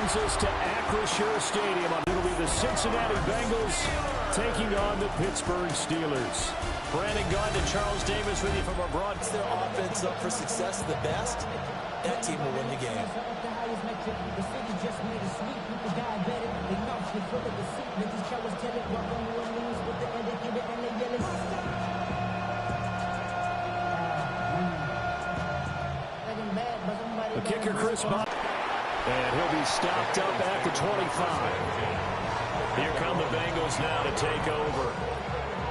brings us to Acrisure Stadium. It'll be the Cincinnati Bengals taking on the Pittsburgh Steelers. Brandon Gaudin and Charles Davis with you from abroad. It's their offense up for success, the best. That team will win the game. The kicker, Chris Bob. And he'll be stopped up at the 25. Here come the Bengals now to take over.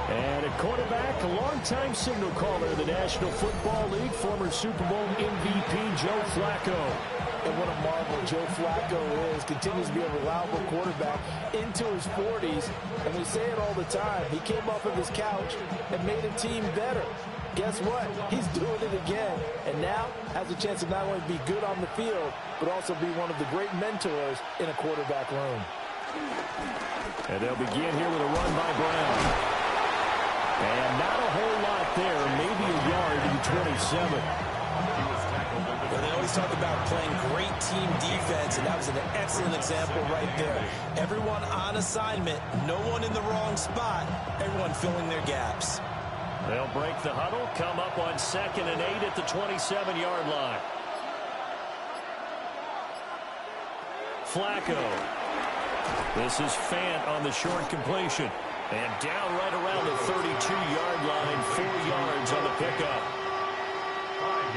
And at quarterback, a longtime signal caller in the National Football League, former Super Bowl MVP Joe Flacco. And what a marvel Joe Flacco is. Continues to be a reliable quarterback into his 40s. And we say it all the time. He came off of his couch and made a team better. Guess what? He's doing it again. And now has a chance to not only be good on the field, but also be one of the great mentors in a quarterback room. And they'll begin here with a run by Brown. And not a whole lot there, maybe a yard to the 27. Well, they always talk about playing great team defense, and that was an excellent example right there. Everyone on assignment, no one in the wrong spot, everyone filling their gaps. They'll break the huddle, come up on 2nd and 8 at the 27-yard line. Flacco. This is Fant on the short completion. And down right around the 32-yard line, 4 yards on the pickup.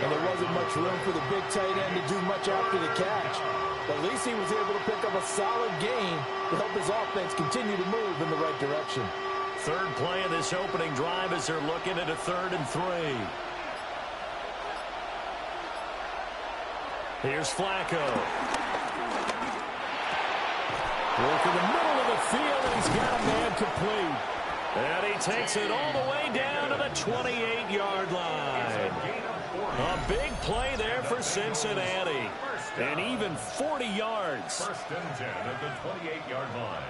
And there wasn't much room for the big tight end to do much after the catch. But at least he was able to pick up a solid gain to help his offense continue to move in the right direction. Third play of this opening drive as they're looking at a 3rd and 3. Here's Flacco. Work in the middle of the field, and he's got a man complete. And he takes it all the way down to the 28-yard line. A big play there for Cincinnati. And even 40 yards. 1st and 10 at the 28-yard line.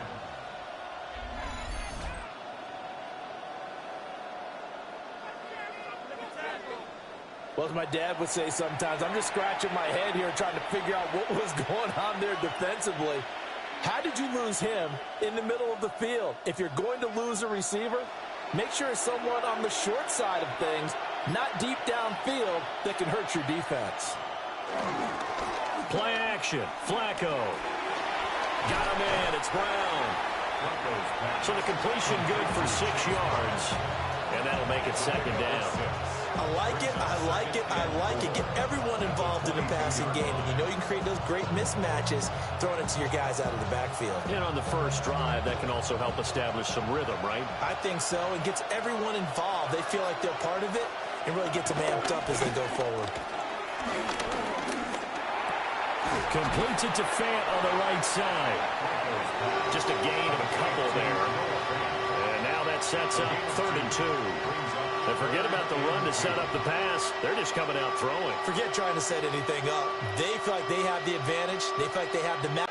Well, as my dad would say sometimes, I'm just scratching my head here trying to figure out what was going on there defensively. How did you lose him in the middle of the field? If you're going to lose a receiver, make sure it's someone on the short side of things, not deep downfield, that can hurt your defense. Play action. Flacco. Got him in. It's Brown. So the completion good for 6 yards. And that'll make it 2nd down. I like it, I like it, I like it. Get everyone involved in the passing game. And you know you can create those great mismatches throwing it to your guys out of the backfield. And on the first drive, that can also help establish some rhythm, right? I think so. It gets everyone involved. They feel like they're part of it and really gets them amped up as they go forward. Completes it to Fant on the right side. Just a gain of a couple there. And now that sets up 3rd and 2. And forget about the run to set up the pass. They're just coming out throwing. Forget trying to set anything up. They feel like they have the advantage. They feel like they have the map.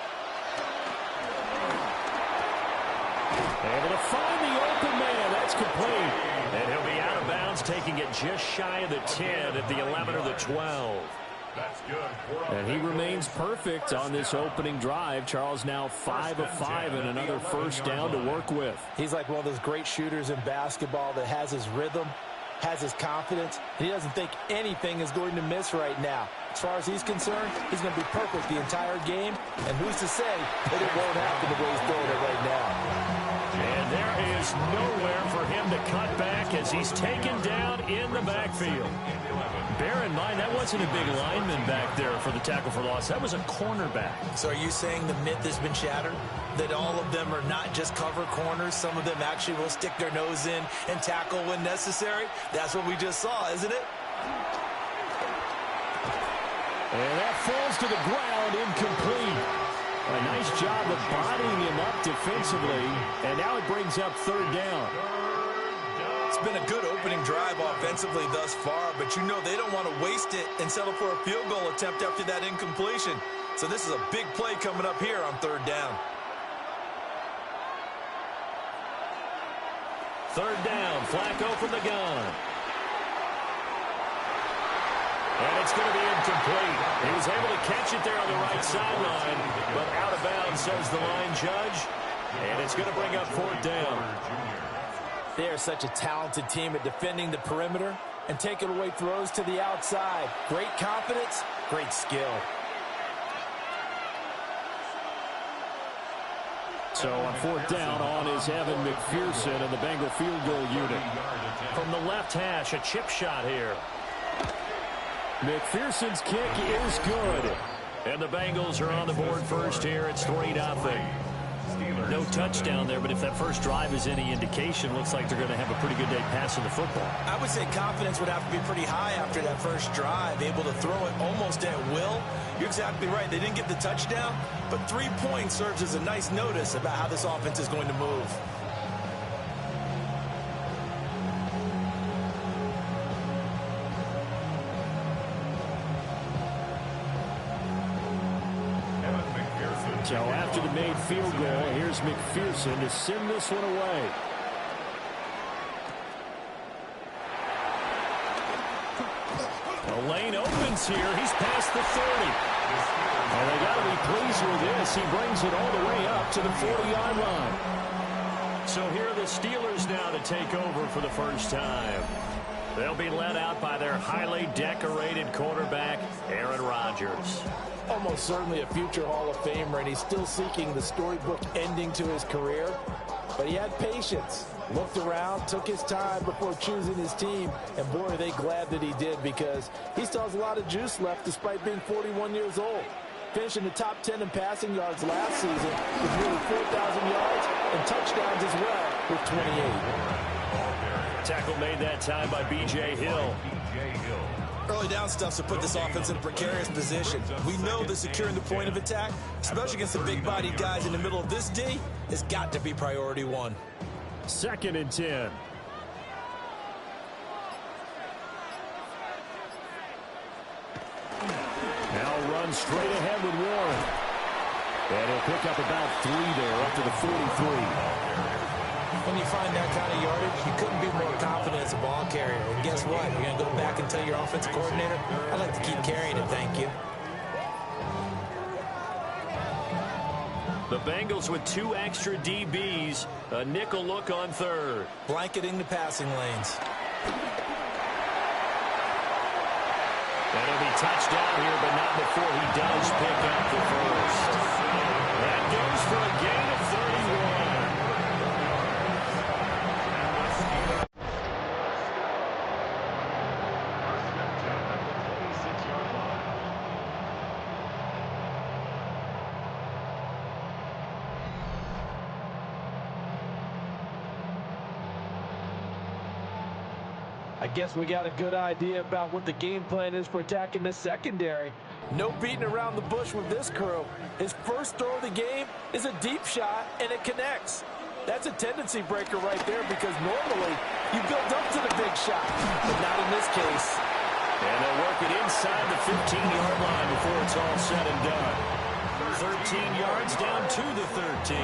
Able to find the open man. That's complete. And he'll be out of bounds, taking it just shy of the 10 at the 11 or the 12. That's good. And he remains perfect on this opening drive. Charles now 5 of 5 and another 1st down to work with. He's like one of those great shooters in basketball that has his rhythm, has his confidence, and he doesn't think anything is going to miss right now. As far as he's concerned, he's going to be perfect the entire game, and who's to say that it won't happen the way he's throwing it right now. And there is nowhere for him to cut back as he's taken down in the backfield. Bear in mind, that wasn't a big lineman back there for the tackle for loss. That was a cornerback. So are you saying the myth has been shattered? That all of them are not just cover corners? Some of them actually will stick their nose in and tackle when necessary? That's what we just saw, isn't it? And that falls to the ground, incomplete. A nice job of bodying him up defensively. And now it brings up 3rd down. It's been a good opening drive offensively thus far, but you know they don't want to waste it and settle for a field goal attempt after that incompletion. So this is a big play coming up here on 3rd down. 3rd down, Flacco from the gun. And it's going to be incomplete. He was able to catch it there on the right sideline, but out of of bounds, says the line judge. And it's going to bring up 4th down. They are such a talented team at defending the perimeter and taking away throws to the outside. Great confidence, great skill. So on 4th down, on is Evan McPherson and the Bengal field goal unit. From the left hash, a chip shot here. McPherson's kick is good. And the Bengals are on the board first here. It's 3-0. No touchdown there, but if that first drive is any indication, looks like they're going to have a pretty good day passing the football. I would say confidence would have to be pretty high after that first drive, able to throw it almost at will. You're exactly right. They didn't get the touchdown, but 3 points serves as a nice notice about how this offense is going to move. So after the made field goal, here's McPherson to send this one away. The lane opens here. He's past the 30. Oh, they got to be pleased with this. He brings it all the way up to the 40-yard line. So here are the Steelers now to take over for the first time. They'll be led out by their highly decorated quarterback, Aaron Rodgers. Almost certainly a future Hall of Famer, and he's still seeking the storybook ending to his career. But he had patience, looked around, took his time before choosing his team, and boy, are they glad that he did, because he still has a lot of juice left despite being 41 years old. Finishing the top 10 in passing yards last season with nearly 4,000 yards and touchdowns as well with 28. Tackle made that time by B.J. Hill. Early down stuff to put this offense in a precarious position. We know that securing the point of attack, especially against the big-bodied guys in the middle of this D, has got to be priority one. 2nd and 10. Now run straight ahead with Warren. And he'll pick up about 3 there, up to the 43. When you find that kind of yardage, you couldn't be more confident as a ball carrier. And guess what? You're going to go back and tell your offensive coordinator, I'd like to keep carrying it, thank you. The Bengals with 2 extra DBs, a nickel look on 3rd. Blanketing the passing lanes. That'll be touchdown here, but not before he does pick up the first. That goes for a gain of 31. I guess we got a good idea about what the game plan is for attacking the secondary. No beating around the bush with this crew. His first throw of the game is a deep shot, and it connects. That's a tendency breaker right there, because normally you build up to the big shot, but not in this case. And they'll work it inside the 15-yard line before it's all said and done. 13 yards down to the 13.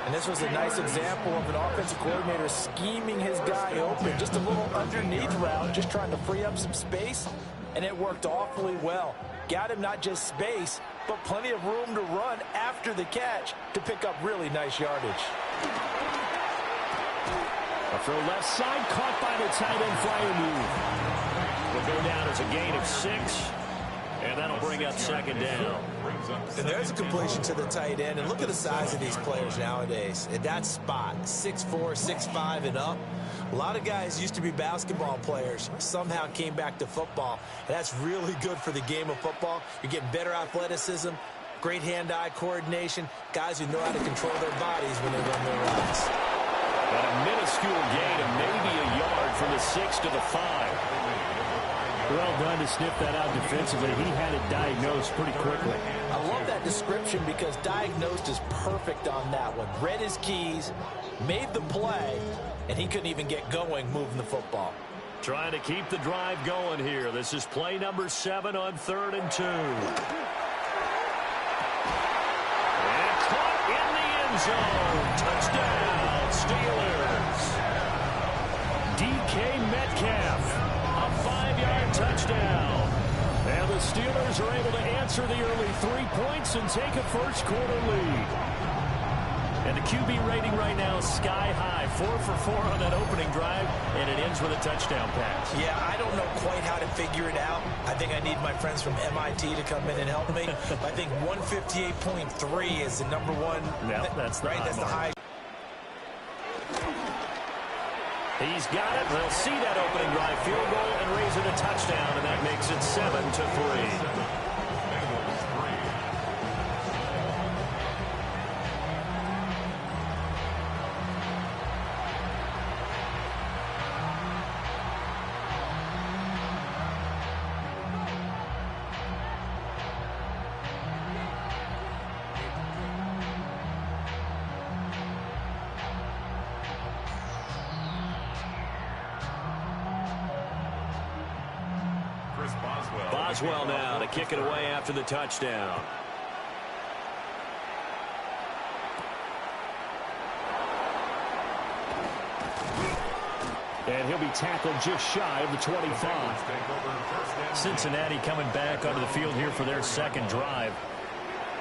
And this was a nice example of an offensive coordinator scheming his guy open. Just a little underneath route, just trying to free up some space, and it worked awfully well. Got him not just space, but plenty of room to run after the catch to pick up really nice yardage. A throw left side, caught by the tight end flyer move. Will go down as a gain of 6, and that'll bring up 2nd down. And there's a completion to the tight end. And look at the size of these players nowadays. At that spot, 6'4", 6'5", and up. A lot of guys used to be basketball players, somehow came back to football. And that's really good for the game of football. You're getting better athleticism, great hand-eye coordination, guys who know how to control their bodies when they run their routes. But a minuscule gain of maybe a yard from the 6 to the 5. Well done to sniff that out defensively. He had it diagnosed pretty quickly. I love that description, because diagnosed is perfect on that one. Read his keys, made the play, and he couldn't even get going moving the football. Trying to keep the drive going here. This is play number 7 on 3rd and 2. And caught in the end zone. Touchdown, Steelers. DK Metcalf. A 5-yard touchdown. And the Steelers are able to answer the early 3 points and take a first-quarter lead. And the QB rating right now is sky high. 4 for 4 on that opening drive, and it ends with a touchdown pass. Yeah, I don't know quite how to figure it out. I think I need my friends from MIT to come in and help me. I think 158.3 is the number one. Yep, that's the right. high That's mark. the high. He's got it. They'll see that opening drive field goal and raise it a touchdown, and that makes it 7-3. Boswell now to kick it away after the touchdown. And he'll be tackled just shy of the 25. Cincinnati coming back onto the field here for their second drive.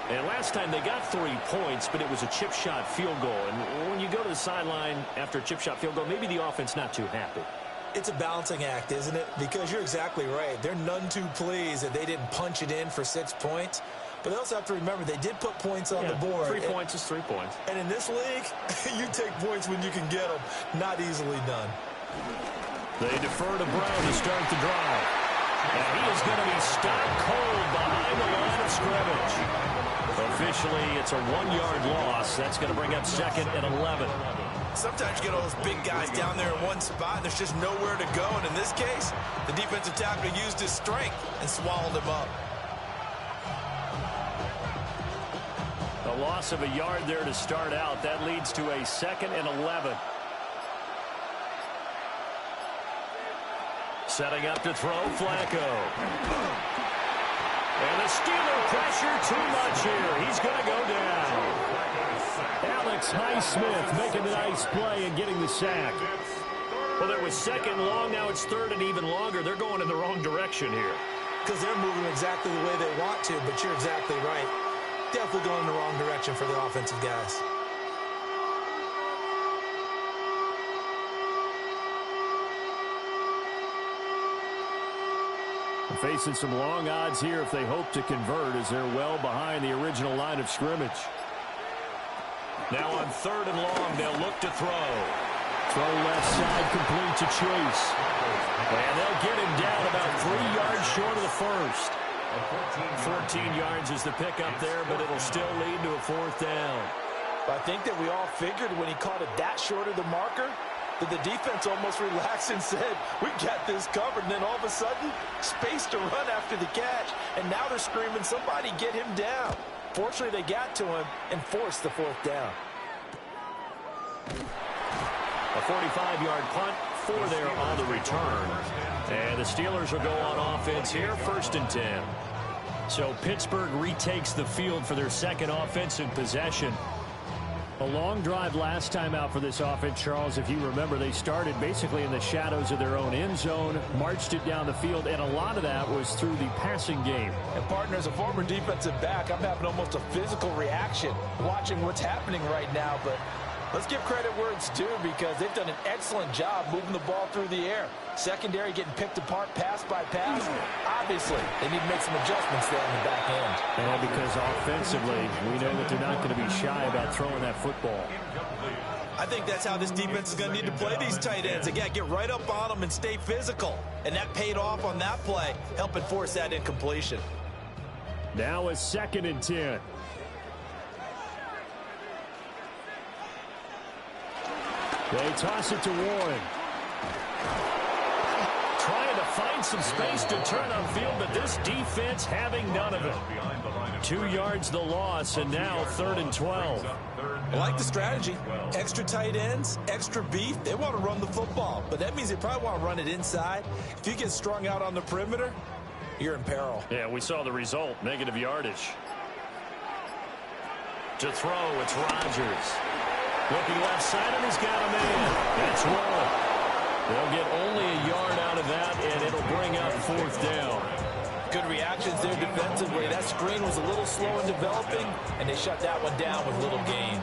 And last time they got 3 points, but it was a chip shot field goal. And when you go to the sideline after a chip shot field goal, maybe the offense not too happy. It's a balancing act, isn't it? Because you're exactly right. They're none too pleased that they didn't punch it in for 6 points. But they also have to remember they did put points on the board. 3 points is 3 points. And in this league, you take points when you can get them. Not easily done. They defer to Brown to start the drive. And he is going to be stopped cold behind the line of scrimmage. Officially, it's a 1-yard loss. That's going to bring up 2nd and 11. Sometimes you get all those big guys down there in one spot, and there's just nowhere to go. And in this case, the defensive tackle used his strength and swallowed him up. A loss of a yard there to start out. That leads to a 2nd and 11. Setting up to throw, Flacco. And the Steeler pressure too much here. He's going to go down. Alex Highsmith making a nice play and getting the sack. Well, there was 2nd long. Now it's 3rd and even longer. They're going in the wrong direction here. Because they're moving exactly the way they want to, but you're exactly right. Definitely going in the wrong direction for the offensive guys. Facing some long odds here if they hope to convert, as they're well behind the original line of scrimmage. Now on 3rd and long, they'll look to throw. Throw left side, complete to Chase. And they'll get him down about 3 yards short of the first. 14 yards is the pickup there, but it'll still lead to a 4th down. I think that we all figured when he caught it that short of the marker, that the defense almost relaxed and said, we got this covered. And then all of a sudden, space to run after the catch. And now they're screaming, somebody get him down. Fortunately, they got to him and forced the 4th down. A 45-yard punt, 4 there on the return. And the Steelers will go on offense here, 1st and 10. So Pittsburgh retakes the field for their 2nd offensive possession. A long drive last time out for this offense, Charles. If you remember, they started basically in the shadows of their own end zone, marched it down the field, and a lot of that was through the passing game. And, partner, as a former defensive back, I'm having almost a physical reaction watching what's happening right now. But let's give credit where it's due, because they've done an excellent job moving the ball through the air. Secondary getting picked apart pass by pass. Obviously, they need to make some adjustments there on the back end. And because offensively, we know that they're not going to be shy about throwing that football. I think that's how this defense is going to need to play these tight ends. They got to get right up on them and stay physical. And that paid off on that play, helping force that incompletion. Now a 2nd and 10. They toss it to Warren. Trying to find some space to turn on field, but this defense having none of it. 2 yards the loss, and now 3rd and 12. I like the strategy. Extra tight ends, extra beef. They want to run the football, but that means they probably want to run it inside. If you get strung out on the perimeter, you're in peril. Yeah, we saw the result, negative yardage. To throw, it's Rodgers. Looking left side, and he's got a man. That's one. They'll get only a yard out of that, and it'll bring up 4th down. Good reactions there defensively. That screen was a little slow in developing, and they shut that one down with little gain.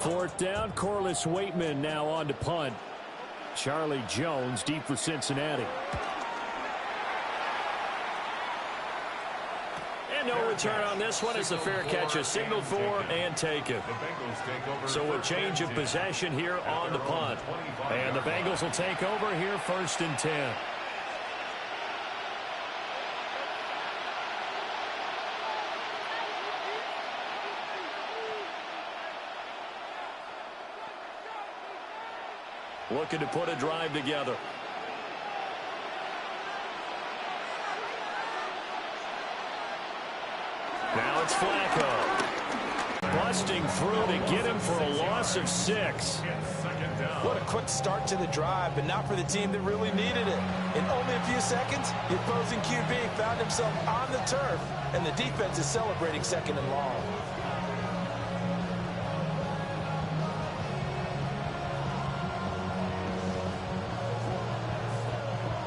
Fourth down, Corliss Waitman now on to punt. Charlie Jones deep for Cincinnati. And no return on this one as the fair catch is signaled for and taken. So a change of possession here on the punt. And the Bengals will take over here, 1st and 10. Looking to put a drive together. Now it's Flacco. Busting through to get him for a loss of 6. What a quick start to the drive, but not for the team that really needed it. In only a few seconds, the opposing QB found himself on the turf, and the defense is celebrating 2nd and long.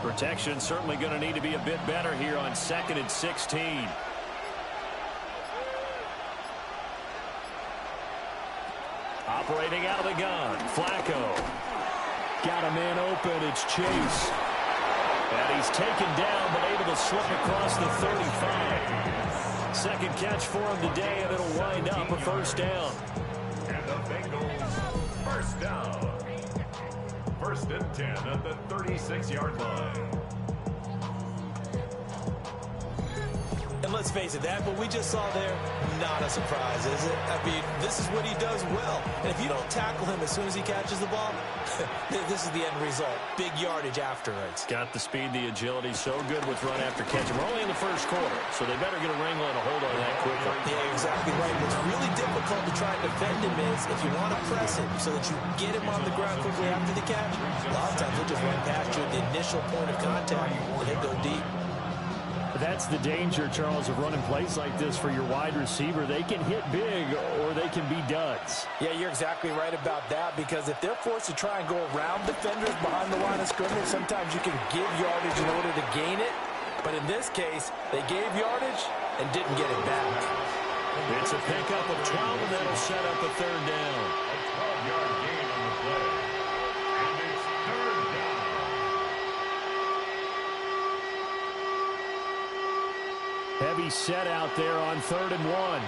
Protection certainly going to need to be a bit better here on 2nd and 16. Operating out of the gun, Flacco. Got a man open, it's Chase. And he's taken down, but able to slip across the 35. Second catch for him today, and it'll wind up a 1st down. And the Bengals, 1st down. 1st and 10 at the 36-yard line. And let's face it, that what we just saw there, not a surprise, is it? I mean, this is what he does well. And if you don't tackle him as soon as he catches the ball, this is the end result. Big yardage afterwards. Got the speed, the agility, so good with run after catch. We're only in the 1st quarter, so they better get a wrangle and a hold on that quickly. Yeah, exactly right. What's really difficult to try and defend him is if you want to press him so that you get him on the ground quickly after the catch, a lot of times he'll just run past you at the initial point of contact and he'll go deep. That's the danger, Charles, of running plays like this for your wide receiver. They can hit big or they can be duds. Yeah, you're exactly right about that, because if they're forced to try and go around defenders behind the line of scrimmage, sometimes you can give yardage in order to gain it. But in this case, they gave yardage and didn't get it back. It's a pickup of 12, and that'll set up a 3rd down. A 12-yard gain on the play. And it's 3rd down. Heavy set out there on 3rd and 1.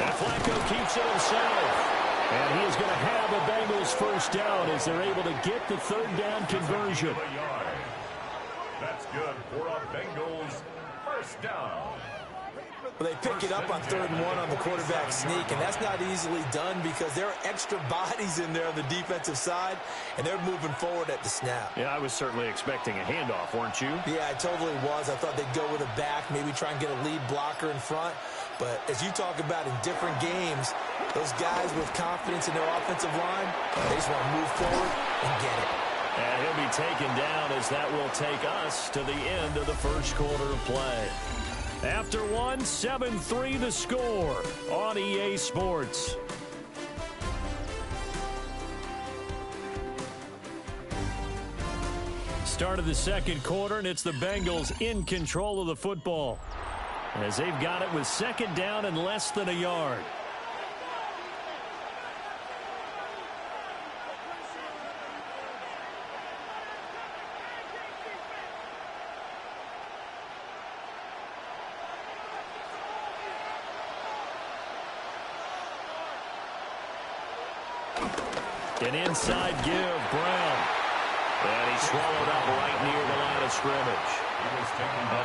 And Flacco keeps it himself. And he is going to have a Bengals 1st down as they're able to get the 3rd down conversion. That's good for a Bengals 1st down. Well, they pick it up on 3rd and 1 on the quarterback sneak, and that's not easily done because there are extra bodies in there on the defensive side, and they're moving forward at the snap. Yeah, I was certainly expecting a handoff, weren't you? Yeah, I totally was. I thought they'd go with a back, maybe try and get a lead blocker in front. But as you talk about in different games, those guys with confidence in their offensive line, they just want to move forward and get it. And he'll be taken down as that will take us to the end of the 1st quarter of play. After 1, 7-3 the score on EA Sports. Start of the 2nd quarter, and it's the Bengals in control of the football as they've got it with 2nd down and less than a yard. An inside give, Brown. And he's swallowed up right near the line of scrimmage.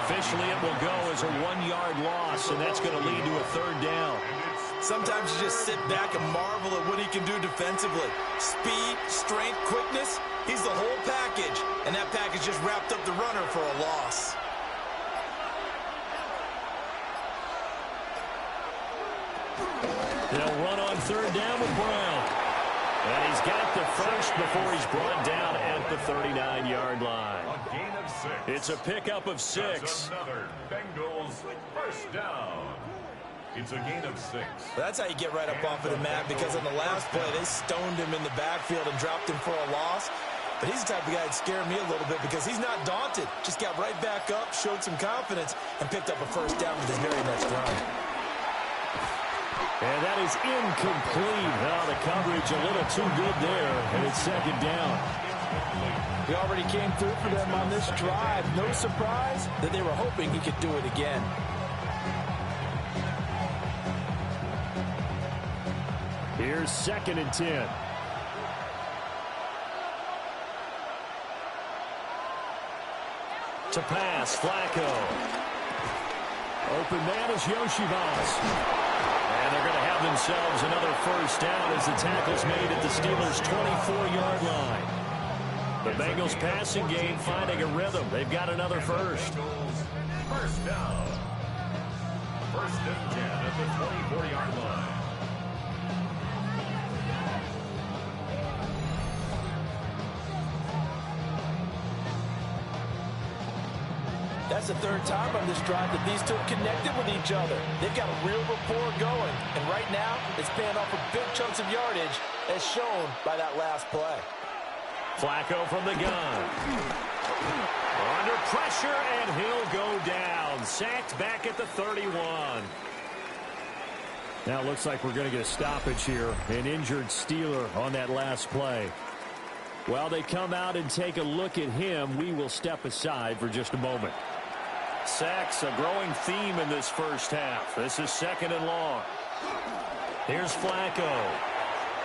Officially, it will go as a 1-yard loss, and that's going to lead to a 3rd down. Sometimes you just sit back and marvel at what he can do defensively. Speed, strength, quickness, he's the whole package. And that package just wrapped up the runner for a loss. They'll run on 3rd down with Brown. And he's got the first before he's brought down at the 39-yard line. A gain of 6. It's a pickup of 6. That's another Bengals first down. It's a gain of 6. That's how you get right up off of the mat, because on the last play, they stoned him in the backfield and dropped him for a loss. But he's the type of guy that scared me a little bit because he's not daunted. Just got right back up, showed some confidence, and picked up a first down with his very next run. And that is incomplete. Oh, the coverage a little too good there, and it's second down. He already came through for them on this drive. No surprise that they were hoping he could do it again. Here's 2nd and 10. To pass, Flacco. Open man is Yoshivas. And they're going to have themselves another first down as the tackle's made at the Steelers' 24-yard line. The Bengals passing game finding a rhythm. They've got another first. First down. 1st and 10 at the 24-yard line. That's the 3rd time on this drive that these two connected with each other. They've got a real rapport going. And right now, it's paying off with big chunks of yardage, as shown by that last play. Flacco from the gun. Under pressure, and he'll go down. Sacked back at the 31. Now it looks like we're going to get a stoppage here. An injured Steeler on that last play. While they come out and take a look at him, we will step aside for just a moment. Sacks, a growing theme in this first half. This is 2nd and long. Here's Flacco.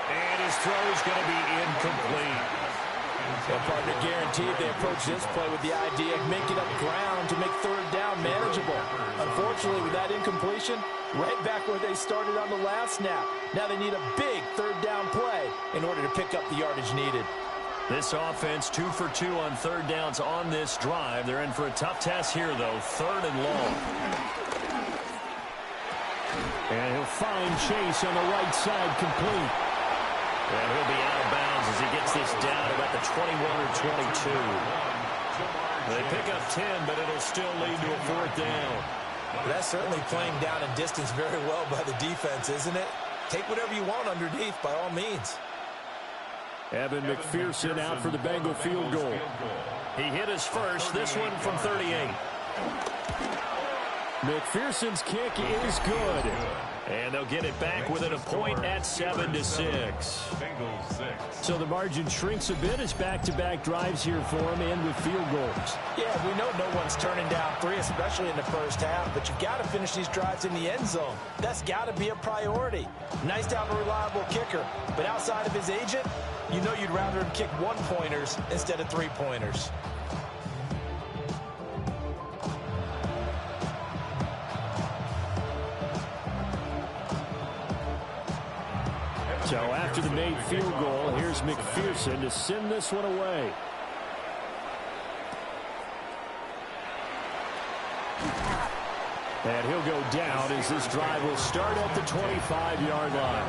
And his throw is going to be incomplete. Well, partner, guaranteed they approach this play with the idea of making up ground to make 3rd down manageable. Unfortunately, with that incompletion, right back where they started on the last snap. Now they need a big 3rd down play in order to pick up the yardage needed. This offense 2 for 2 on 3rd downs on this drive. They're in for a tough test here, though. 3rd and long. And he'll find Chase on the right side, complete. And he'll be out of bounds as he gets this down about the 21 or 22. They pick up 10, but it'll still lead to a 4th down. But that's certainly playing down in distance very well by the defense, isn't it? Take whatever you want underneath, by all means. Evan McPherson out for the Bengal field goal. He hit his first, this one from 38. McPherson's kick is good. And they'll get it back within a point at 7-6. So the margin shrinks a bit as back-to-back drives here for him and with field goals. Yeah, we know no one's turning down 3, especially in the first half, but you've got to finish these drives in the end zone. That's got to be a priority. Nice to have a reliable kicker, but outside of his agent, you know you'd rather him kick 1-pointers instead of 3-pointers. So after the made field goal, here's McPherson to send this one away. And he'll go down as this drive will start at the 25-yard line.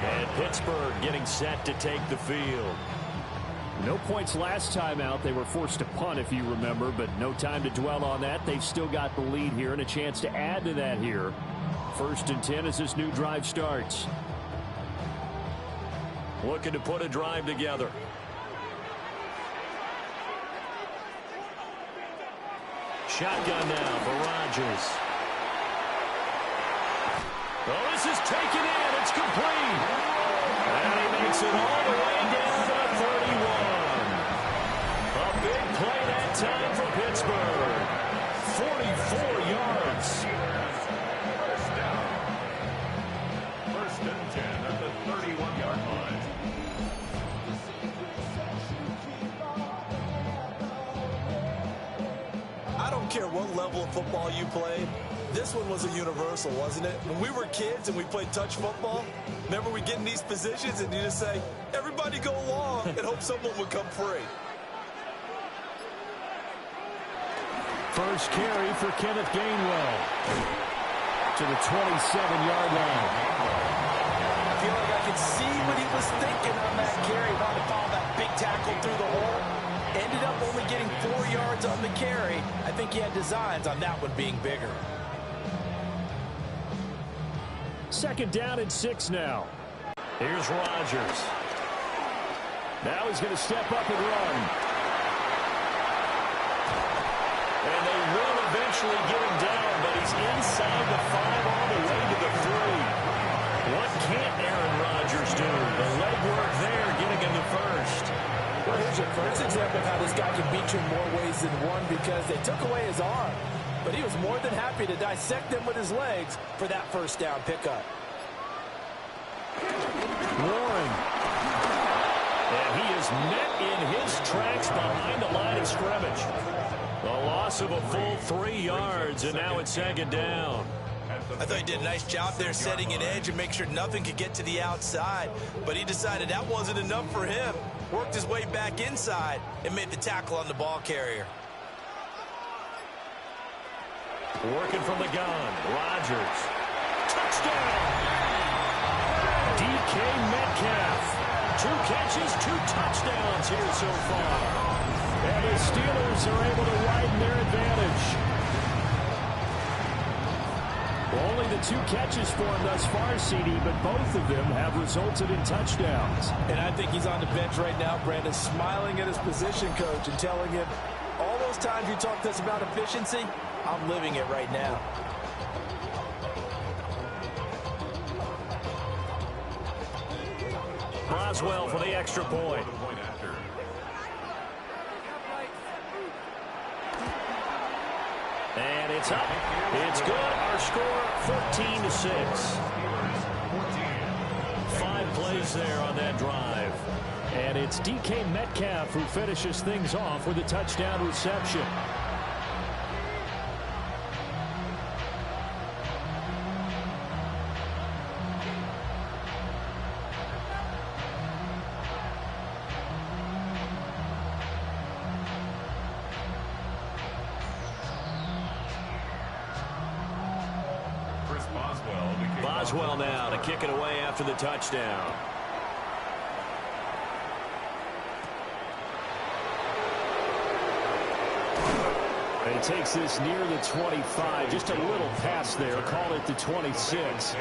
And Pittsburgh getting set to take the field. No points last time out. They were forced to punt, if you remember, but no time to dwell on that. They've still got the lead here and a chance to add to that here. 1st and 10 as this new drive starts. Looking to put a drive together. Shotgun now for Rodgers. Oh, this is taken in. It's complete. And he makes it all the way down to the 31. A big play that time for Pittsburgh. 44 yards. First down. 1st and 10 at the 31-yard line. I don't care what level of football you played. This one was a universal, wasn't it? When we were kids and we played touch football, remember we get in these positions and you just say, everybody go along and hope someone would come free. First carry for Kenneth Gainwell to the 27-yard line. I feel like I can see what he was thinking on that carry, wanted to follow that big tackle through the hole. Ended up only getting 4 yards on the carry. I think he had designs on that one being bigger. Second down and 6 now. Here's Rodgers. Now he's going to step up and run. And they will eventually get him down, but he's inside the 5 all the way to the 3. What can't Aaron Rodgers do? The legwork there getting him the first. Well, here's your first example of how this guy can beat you in more ways than one, because they took away his arm, but he was more than happy to dissect them with his legs for that first down pickup. Warren. And he is met in his tracks behind the line of scrimmage. The loss of a full 3 yards, and now it's second down. I thought he did a nice job there setting an edge and make sure nothing could get to the outside. But he decided that wasn't enough for him. Worked his way back inside and made the tackle on the ball carrier. Working from the gun. Rodgers. Touchdown! DK Metcalf. 2 catches, 2 touchdowns here so far. And the Steelers are able to widen their advantage. Only the 2 catches for him thus far, CD, but both of them have resulted in touchdowns. And I think he's on the bench right now, Brandon, smiling at his position coach and telling him, all those times you talked to us about efficiency, I'm living it right now. Boswell for the extra point. And it's up. It's good. Our score, 14-6. 5 plays there on that drive. And it's DK Metcalf who finishes things off with a touchdown reception. Boswell now to kick it away after the touchdown. And he takes this near the 25. Just a little pass there. Call it the 26.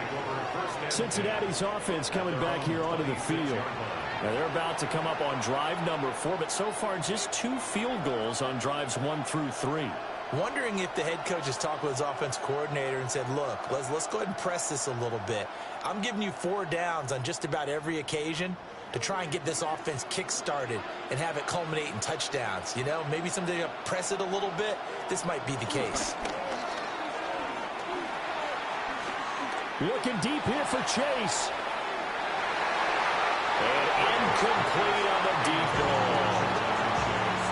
Cincinnati's offense coming back here onto the field. Now they're about to come up on drive number 4, but so far just 2 field goals on drives 1 through 3. Wondering if the head coach has talked with his offense coordinator and said, look, let's go ahead and press this a little bit. I'm giving you 4 downs on just about every occasion to try and get this offense kick-started and have it culminate in touchdowns. You know, maybe someday to press it a little bit. This might be the case. Looking deep here for Chase. And incomplete on the deep ball.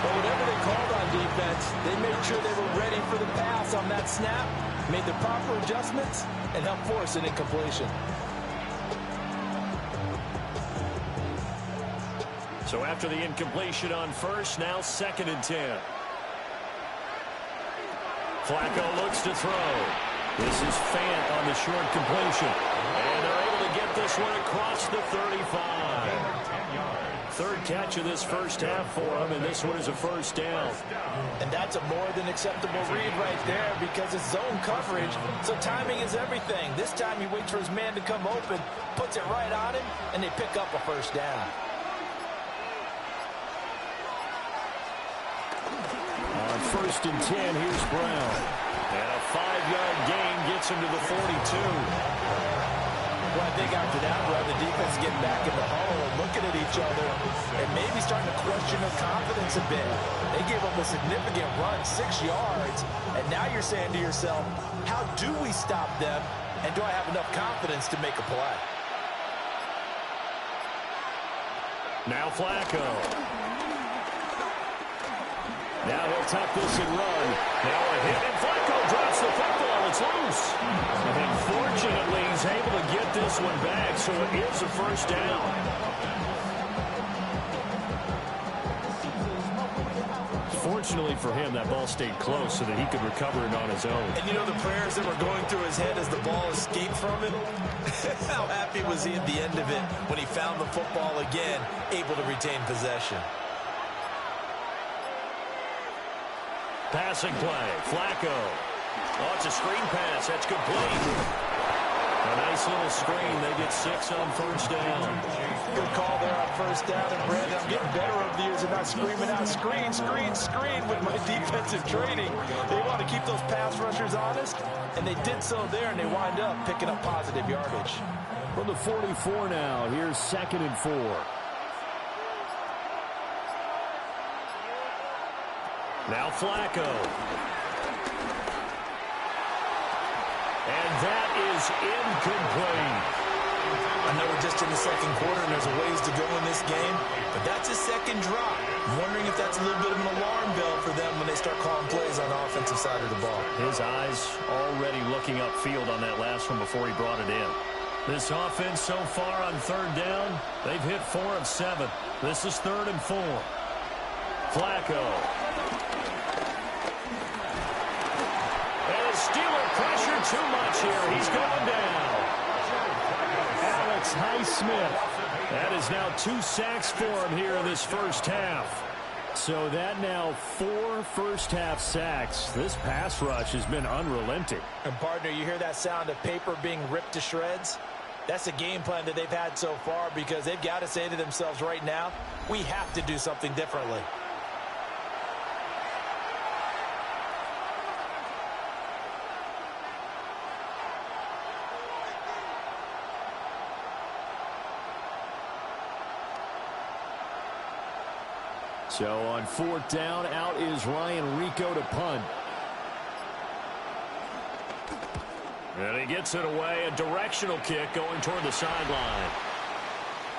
But whatever they called on defense, they made sure they were ready for the pass on that snap, made the proper adjustments, and helped force an incompletion. So after the incompletion on first, now 2nd and 10. Flacco looks to throw. This is Fant on the short completion. And they're able to get this one across the 35. 3rd catch of this first half for him, and this one is a first down. And that's a more than acceptable read right there because it's zone coverage, so timing is everything. This time he waits for his man to come open, puts it right on him, and they pick up a first down. On 1st and 10, here's Brown. And a 5-yard gain gets him to the 42. Well, I think after that run, the defense getting back in the huddle and looking at each other and maybe starting to question their confidence a bit. They gave up a significant run, 6 yards, and now you're saying to yourself, how do we stop them, and do I have enough confidence to make a play? Now Flacco. Now he'll tuck this and run. Now a hit, and Flacco drops the football. It's loose. And fortunately, he's able to get this one back, so it is a first down. Fortunately for him, that ball stayed close so that he could recover it on his own. And you know the prayers that were going through his head as the ball escaped from him? How happy was he at the end of it when he found the football again, able to retain possession? Passing play, Flacco. Oh, it's a screen pass. That's complete. A nice little screen. They get 6 on first down. Good call there on first down. And Brandon, I'm getting better over the years and not screaming out screen, screen, screen with my defensive training. They want to keep those pass rushers honest, and they did so there, and they wind up picking up positive yardage. From the 44 now, here's 2nd and 4. Now Flacco. And that is incomplete. I know we're just in the second quarter and there's a ways to go in this game, but that's a second drop. I'm wondering if that's a little bit of an alarm bell for them when they start calling plays on the offensive side of the ball. His eyes already looking upfield on that last one before he brought it in. This offense so far on 3rd down, they've hit 4 of 7. This is 3rd and 4. Flacco. Steeler pressure too much here. He's going down. Alex Highsmith. That is now 2 sacks for him here in this first half. So that now 4 first-half sacks. This pass rush has been unrelenting. And, partner, you hear that sound of paper being ripped to shreds? That's the game plan that they've had so far because they've got to say to themselves right now, we have to do something differently. So on 4th down, out is Ryan Rico to punt. And he gets it away. A directional kick going toward the sideline.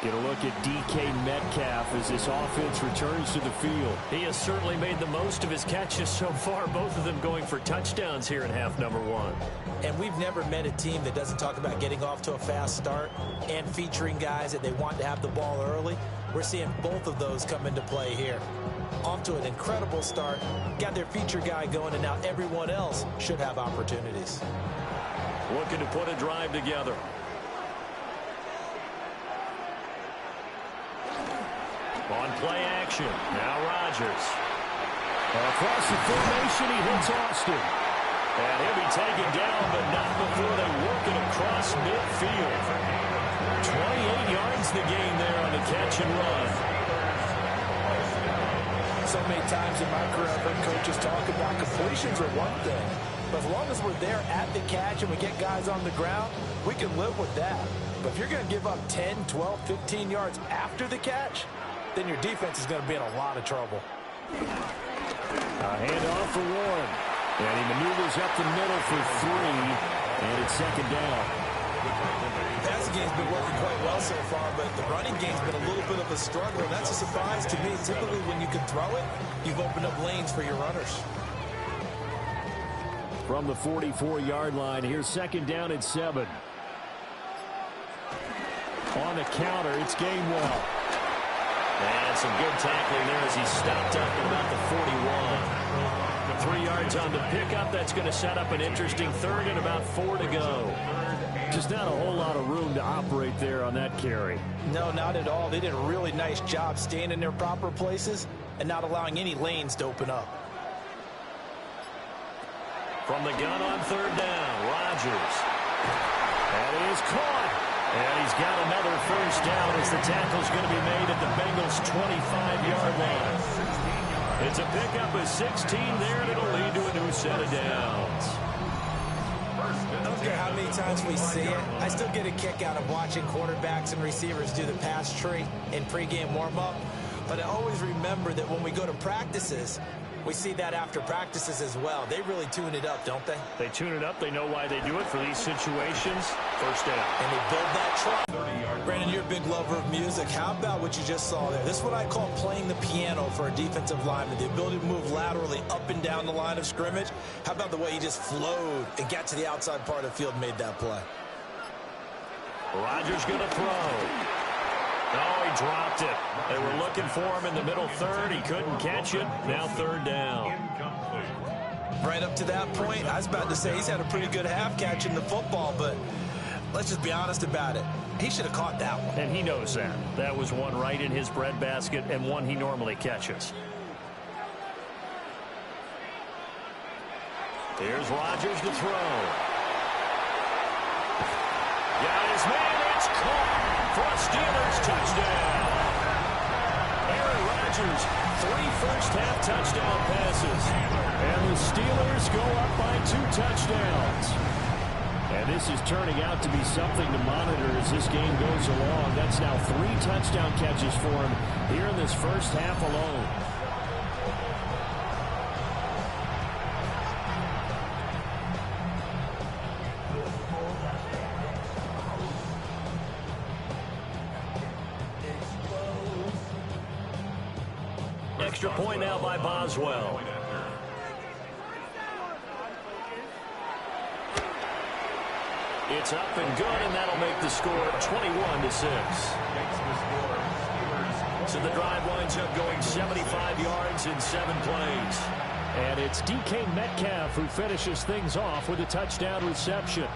Get a look at DK Metcalf as this offense returns to the field. He has certainly made the most of his catches so far, both of them going for touchdowns here in half number 1. And we've never met a team that doesn't talk about getting off to a fast start and featuring guys that they want to have the ball early. We're seeing both of those come into play here. Off to an incredible start, got their feature guy going, and now everyone else should have opportunities. Looking to put a drive together. On play action, now Rodgers. Across the formation, he hits Austin. And he'll be taken down, but not before they work it across midfield. 28 yards the gain there on the catch and run. So many times in my career, I've heard coaches talk about completions are one thing. But as long as we're there at the catch and we get guys on the ground, we can live with that. But if you're going to give up 10, 12, 15 yards after the catch, then your defense is going to be in a lot of trouble. A handoff for Warren. And he maneuvers up the middle for 3. And it's 2nd down. The passing game's been working quite well so far, but the running game's been a little bit of a struggle. And that's a surprise to me. Typically, when you can throw it, you've opened up lanes for your runners. From the 44-yard line, here's 2nd down and 7. On the counter, it's Gainwell. And some good tackling there as he stopped up at about the 41. 3 yards on the pickup. That's going to set up an interesting 3rd and about 4 to go. Just not a whole lot of room to operate there on that carry. No, not at all. They did a really nice job staying in their proper places and not allowing any lanes to open up. From the gun on 3rd down, Rodgers. And he is caught. And he's got another first down as the tackle's going to be made at the Bengals' 25-yard line. It's a pickup of 16 there, and it'll lead to a new set of downs. I don't care how many times we see it. I still get a kick out of watching quarterbacks and receivers do the pass tree in pregame warm-up. But I always remember that when we go to practices, we see that after practices as well. They really tune it up, don't they? They tune it up. They know why they do it for these situations. First down. And they build that trust. Brandon, you're a big lover of music. How about what you just saw there? This is what I call playing the piano for a defensive lineman. The ability to move laterally up and down the line of scrimmage. How about the way he just flowed and got to the outside part of the field and made that play? Rodgers going to throw. Oh, he dropped it. They were looking for him in the middle third. He couldn't catch it. Now third down. Right up to that point, I was about to say he's had a pretty good half catching the football, but let's just be honest about it. He should have caught that one. And he knows that. That was one right in his breadbasket and one he normally catches. Here's Rodgers to throw. Got his man. It's caught for a Steelers touchdown. Aaron Rodgers, 3 first-half touchdown passes. And the Steelers go up by 2 touchdowns. And this is turning out to be something to monitor as this game goes along. That's now 3 touchdown catches for him here in this first half alone. Extra point now by Boswell. It's up and good, and that'll make the score 21-6. So the drive winds up going 75 yards in 7 plays. And it's DK Metcalf who finishes things off with a touchdown reception.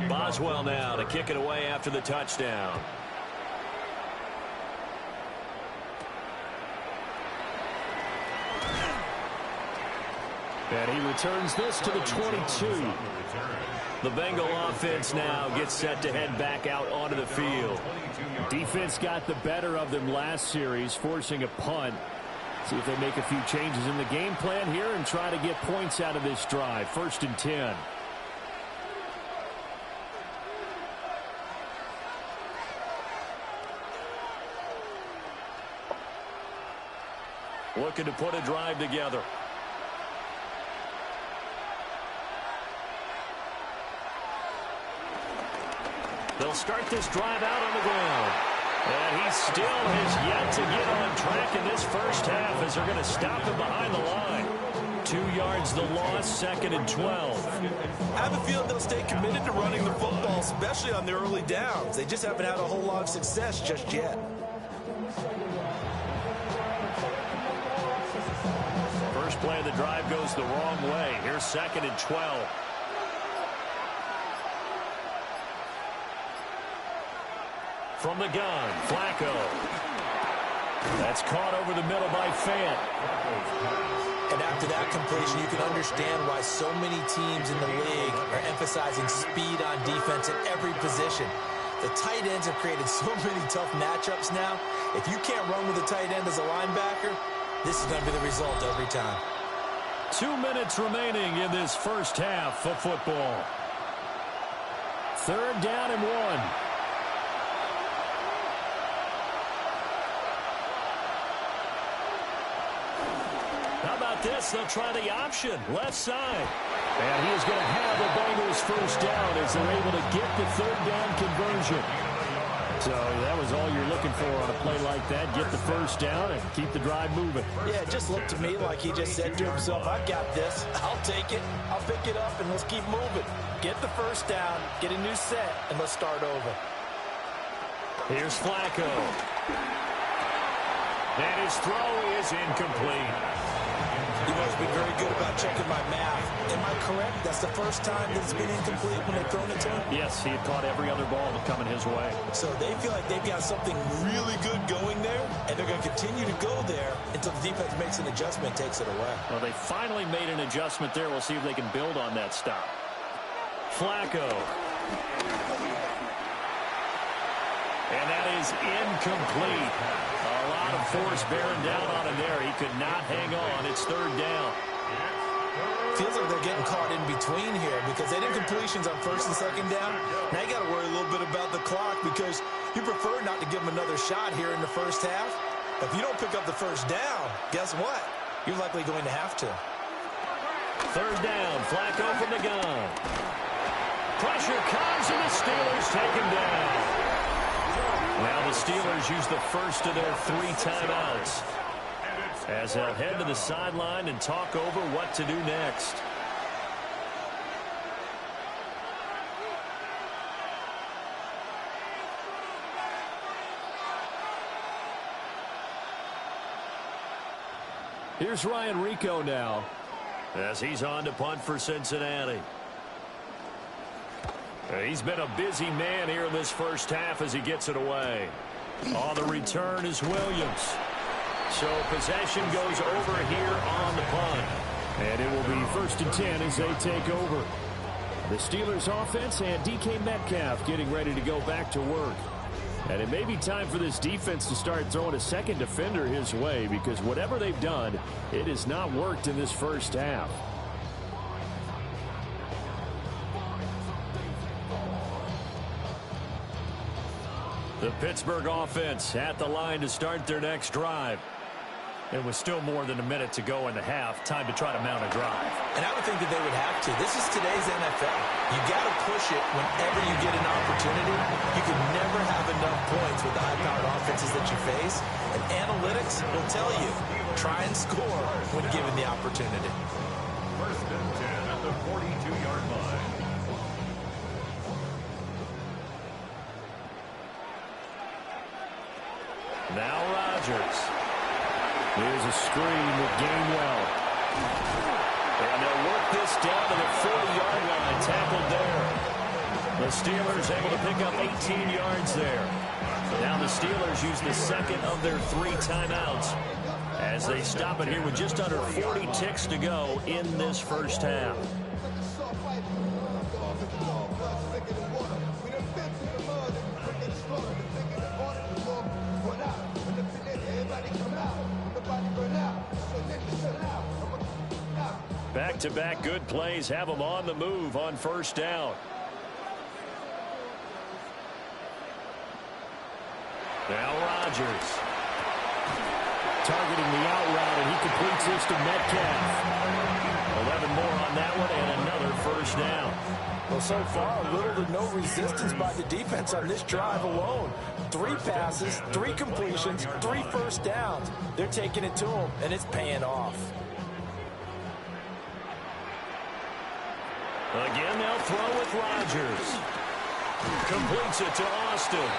Boswell now to kick it away after the touchdown. And he returns this to the 22. The Bengal offense now gets set to head back out onto the field. Defense got the better of them last series, forcing a punt. See if they make a few changes in the game plan here and try to get points out of this drive. 1st and 10. Looking to put a drive together. They'll start this drive out on the ground. And he still has yet to get on track in this first half as they're going to stop him behind the line. 2 yards the loss, 2nd and 12. I have a feeling they'll stay committed to running the football, especially on the early downs. They just haven't had a whole lot of success just yet. First play of the drive goes the wrong way. Here's 2nd and 12. From the gun, Flacco. That's caught over the middle by Fant. And after that completion, you can understand why so many teams in the league are emphasizing speed on defense at every position. The tight ends have created so many tough matchups now. If you can't run with a tight end as a linebacker, this is going to be the result every time. 2 minutes remaining in this first half of football. 3rd down and 1. How about this? They'll try the option, left side. And he is going to have the Bengals first down as they're able to get the 3rd down conversion. So that was all you're looking for on a play like that. Get the first down and keep the drive moving. Yeah, it just looked to me like he just said to himself, I got this. I'll take it. I'll pick it up, and let's keep moving. Get the first down, get a new set, and let's start over. Here's Flacco. And his throw is incomplete. You've always been very good about checking my math. Am I correct? That's the first time that it's been incomplete when they've thrown it to him? Yes, he had caught every other ball coming his way. So they feel like they've got something really good going there, and they're going to continue to go there until the defense makes an adjustment and takes it away. Well, they finally made an adjustment there. We'll see if they can build on that stop. Flacco. And that is incomplete. A lot of force bearing down on him there. He could not hang on. It's 3rd down. Feels like they're getting caught in between here because they did completions on 1st and 2nd down. Now you got to worry a little bit about the clock because you prefer not to give them another shot here in the first half. If you don't pick up the first down, guess what? You're likely going to have to. 3rd down. Flacco from the gun. Pressure comes and the Steelers take him down. Steelers use the first of their 3 timeouts as they'll head to the sideline and talk over what to do next. Here's Ryan Rico now, as he's on to punt for Cincinnati. He's been a busy man here in this first half as he gets it away. On the return is Williams. So possession goes over here on the punt. And it will be 1st and 10 as they take over. The Steelers offense and DK Metcalf getting ready to go back to work. And it may be time for this defense to start throwing a second defender his way, because whatever they've done, it has not worked in this first half. The Pittsburgh offense at the line to start their next drive. It was still more than a minute to go in the half. Time to try to mount a drive. And I would think that they would have to. This is today's NFL. You got to push it whenever you get an opportunity. You can never have enough points with the high-powered offenses that you face. And analytics will tell you, try and score when given the opportunity. 1st and 10 at the 42-yard line. Now Rodgers. Here's a screen with Gainwell. And they'll work this down to the 40-yard line. Tackled there. The Steelers able to pick up 18 yards there. Now the Steelers use the second of their 3 timeouts as they stop it here with just under 40 ticks to go in this first half. Back-to-back good plays have them on the move on 1st down. Now Rodgers. Targeting the out route, and he completes this to Metcalf. 11 more on that one, and another 1st down. Well, so far, little to no resistance by the defense on this drive alone. 3 passes, 3 completions, 3 first downs. They're taking it to him, and it's paying off. Again, they'll throw with Rodgers. Completes it to Austin.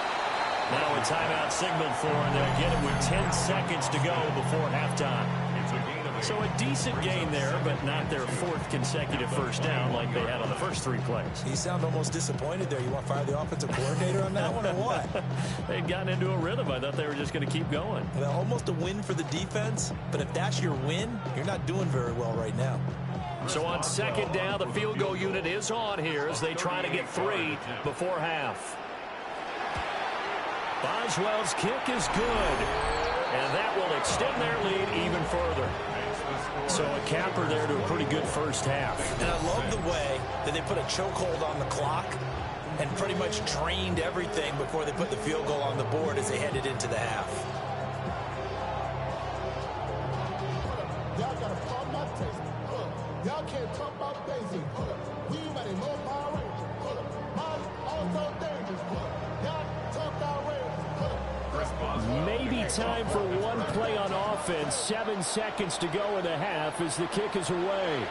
Now a timeout signaled for, and they'll get it with 10 seconds to go before halftime. So a decent gain there, but not their 4th consecutive 1st down like they had on the first 3 plays. You sound almost disappointed there. You want to fire the offensive coordinator on that one or what? They'd gotten into a rhythm. I thought they were just going to keep going. Well, almost a win for the defense, but if that's your win, you're not doing very well right now. So on 2nd down, the field goal unit is on here as they try to get 3 before half. Boswell's kick is good, and that will extend their lead even further. So a capper there to a pretty good first half. And I love the way that they put a chokehold on the clock and pretty much drained everything before they put the field goal on the board as they headed into the half. Y'all gotta calm my taste. Y'all can't talk about basic. We ready, more Power Rangers. Mine also dangerous. Y'all talk outrageous. Maybe time for one play on offense. 7 seconds to go in the half as the kick is away.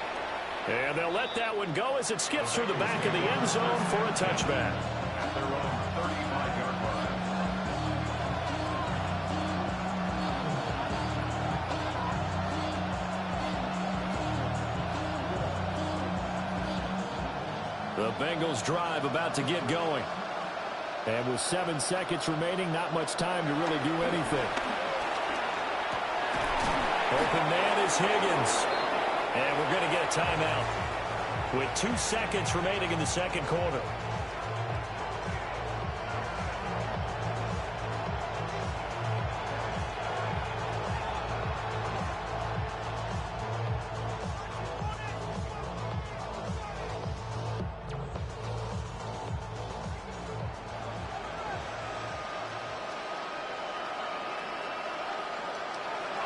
And they'll let that one go as it skips through the back of the end zone for a touchback. At their own 35-yard line. The Bengals drive about to get going. And with 7 seconds remaining, not much time to really do anything. Open man is Higgins. And we're going to get a timeout with 2 seconds remaining in the 2nd quarter.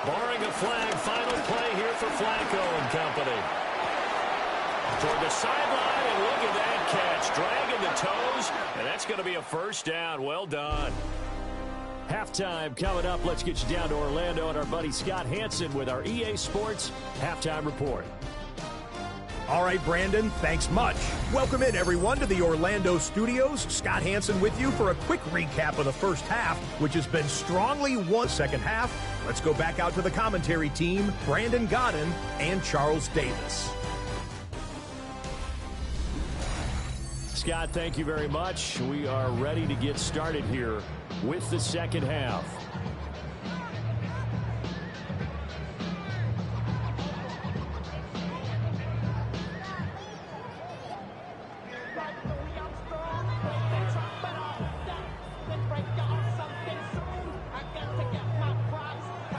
Barring a flag, final play here for Flacco and company. Toward the sideline, and look at that catch. Dragging the toes, and that's going to be a 1st down. Well done. Halftime coming up. Let's get you down to Orlando and our buddy Scott Hansen with our EA Sports Halftime Report. All right, Brandon, thanks much. Welcome in, everyone, to the Orlando studios. Scott Hansen with you for a quick recap of the first half, which has been strongly won. Second half, let's go back out to the commentary team, Brandon Godden and Charles Davis. Scott, thank you very much. We are ready to get started here with the second half.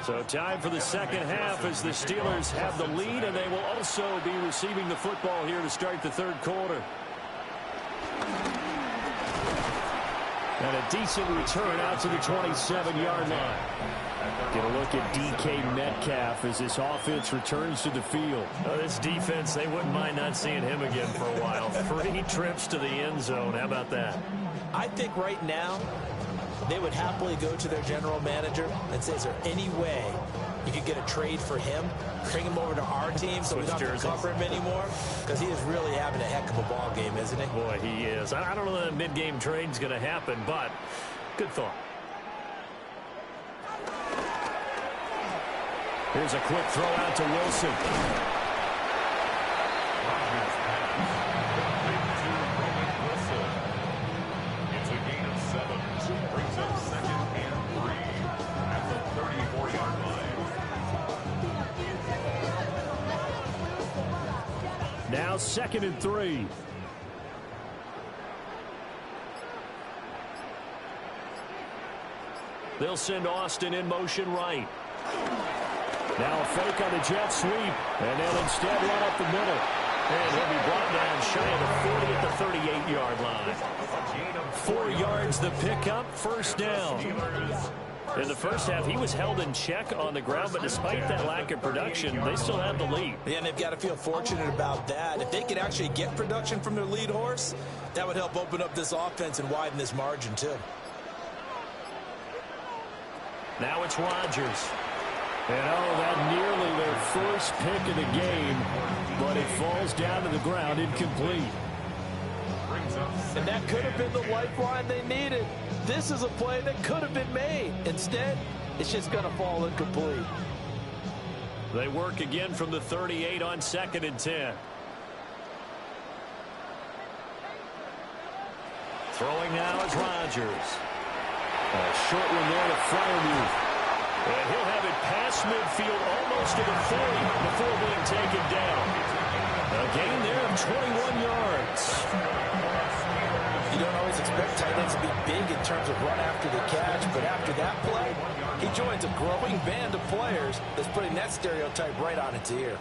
So time for the second half as the Steelers have the lead, and they will also be receiving the football here to start the third quarter. And a decent return out to the 27-yard line. Get a look at DK Metcalf as this offense returns to the field. Oh, this defense, they wouldn't mind not seeing him again for a while. 3 trips to the end zone. How about that? I think right now they would happily go to their general manager and say, is there any way you could get a trade for him, bring him over to our team so we don't have to cover him anymore? Because he is really having a heck of a ball game, isn't he? Boy, he is. I don't know that a mid-game trade's going to happen, but good thought. Here's a quick throw out to Wilson. It's a gain of 7. Brings up 2nd and 3 at the 34-yard line. Now 2nd and 3. They'll send Austin in motion right. Now a fake on the jet sweep, and they'll instead run up the middle. And he'll be brought down shy of the 40 at the 38-yard line. 4 yards the pickup, first down. In the first half, he was held in check on the ground, but despite that lack of production, they still have the lead. Yeah, and they've got to feel fortunate about that. If they could actually get production from their lead horse, that would help open up this offense and widen this margin, too. Now it's Rodgers. And oh, that nearly their first pick of the game, but it falls down to the ground incomplete. And that could have been the lifeline they needed. This is a play that could have been made. Instead, it's just going to fall incomplete. They work again from the 38 on 2nd and 10. Throwing now is Rodgers. A short one there to Freiermuth. And he'll have it past midfield almost to the 40 before being taken down. A gain there of 21 yards. You don't always expect tight ends to be big in terms of run after the catch, but after that play, he joins a growing band of players that's putting that stereotype right on its ear.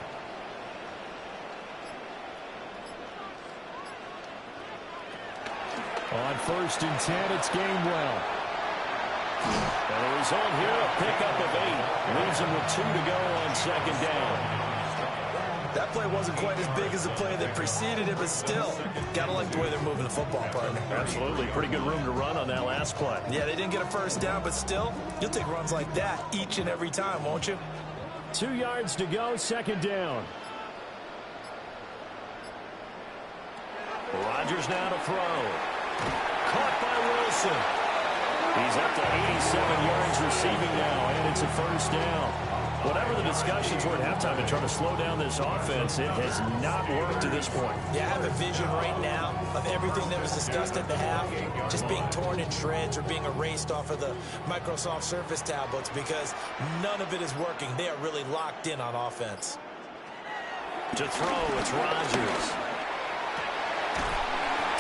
On 1st and 10, it's Gainwell. And the result here, a pickup of 8. Leaves him with 2 to go on 2nd down. That play wasn't quite as big as the play that preceded it, but still, gotta like the way they're moving the football, partner. Absolutely. Pretty good room to run on that last play. Yeah, they didn't get a first down, but still, you'll take runs like that each and every time, won't you? 2 yards to go, 2nd down. Rodgers now to throw. Caught by Wilson. He's up to 87 yards receiving now, and it's a first down. Whatever the discussions were at halftime in trying to slow down this offense, it has not worked to this point. Yeah, I have a vision right now of everything that was discussed at the half just being torn in shreds or being erased off of the Microsoft Surface tablets because none of it is working. They are really locked in on offense. To throw, it's Rodgers.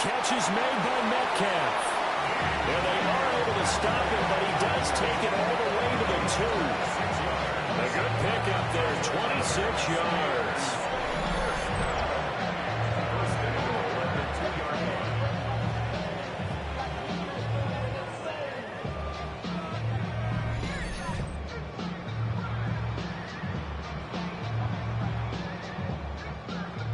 Catch is made by Metcalf. And they are able to stop him, but he does take it all the way to the 2. A good pickup there, 26 yards.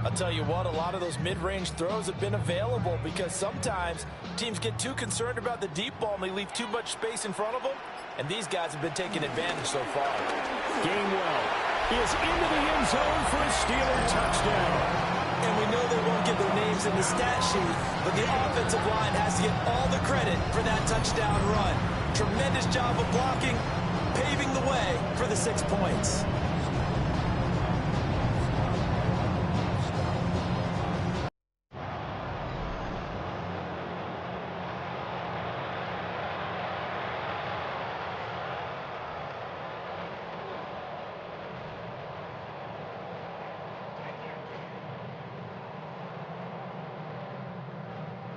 I'll tell you what, a lot of those mid-range throws have been available because sometimes Teams get too concerned about the deep ball and they leave too much space in front of them, and these guys have been taking advantage so far. Gainwell is into the end zone for a Steeler touchdown. And we know they won't get their names in the stat sheet, but the offensive line has to get all the credit for that touchdown run. Tremendous job of blocking, paving the way for the 6 points.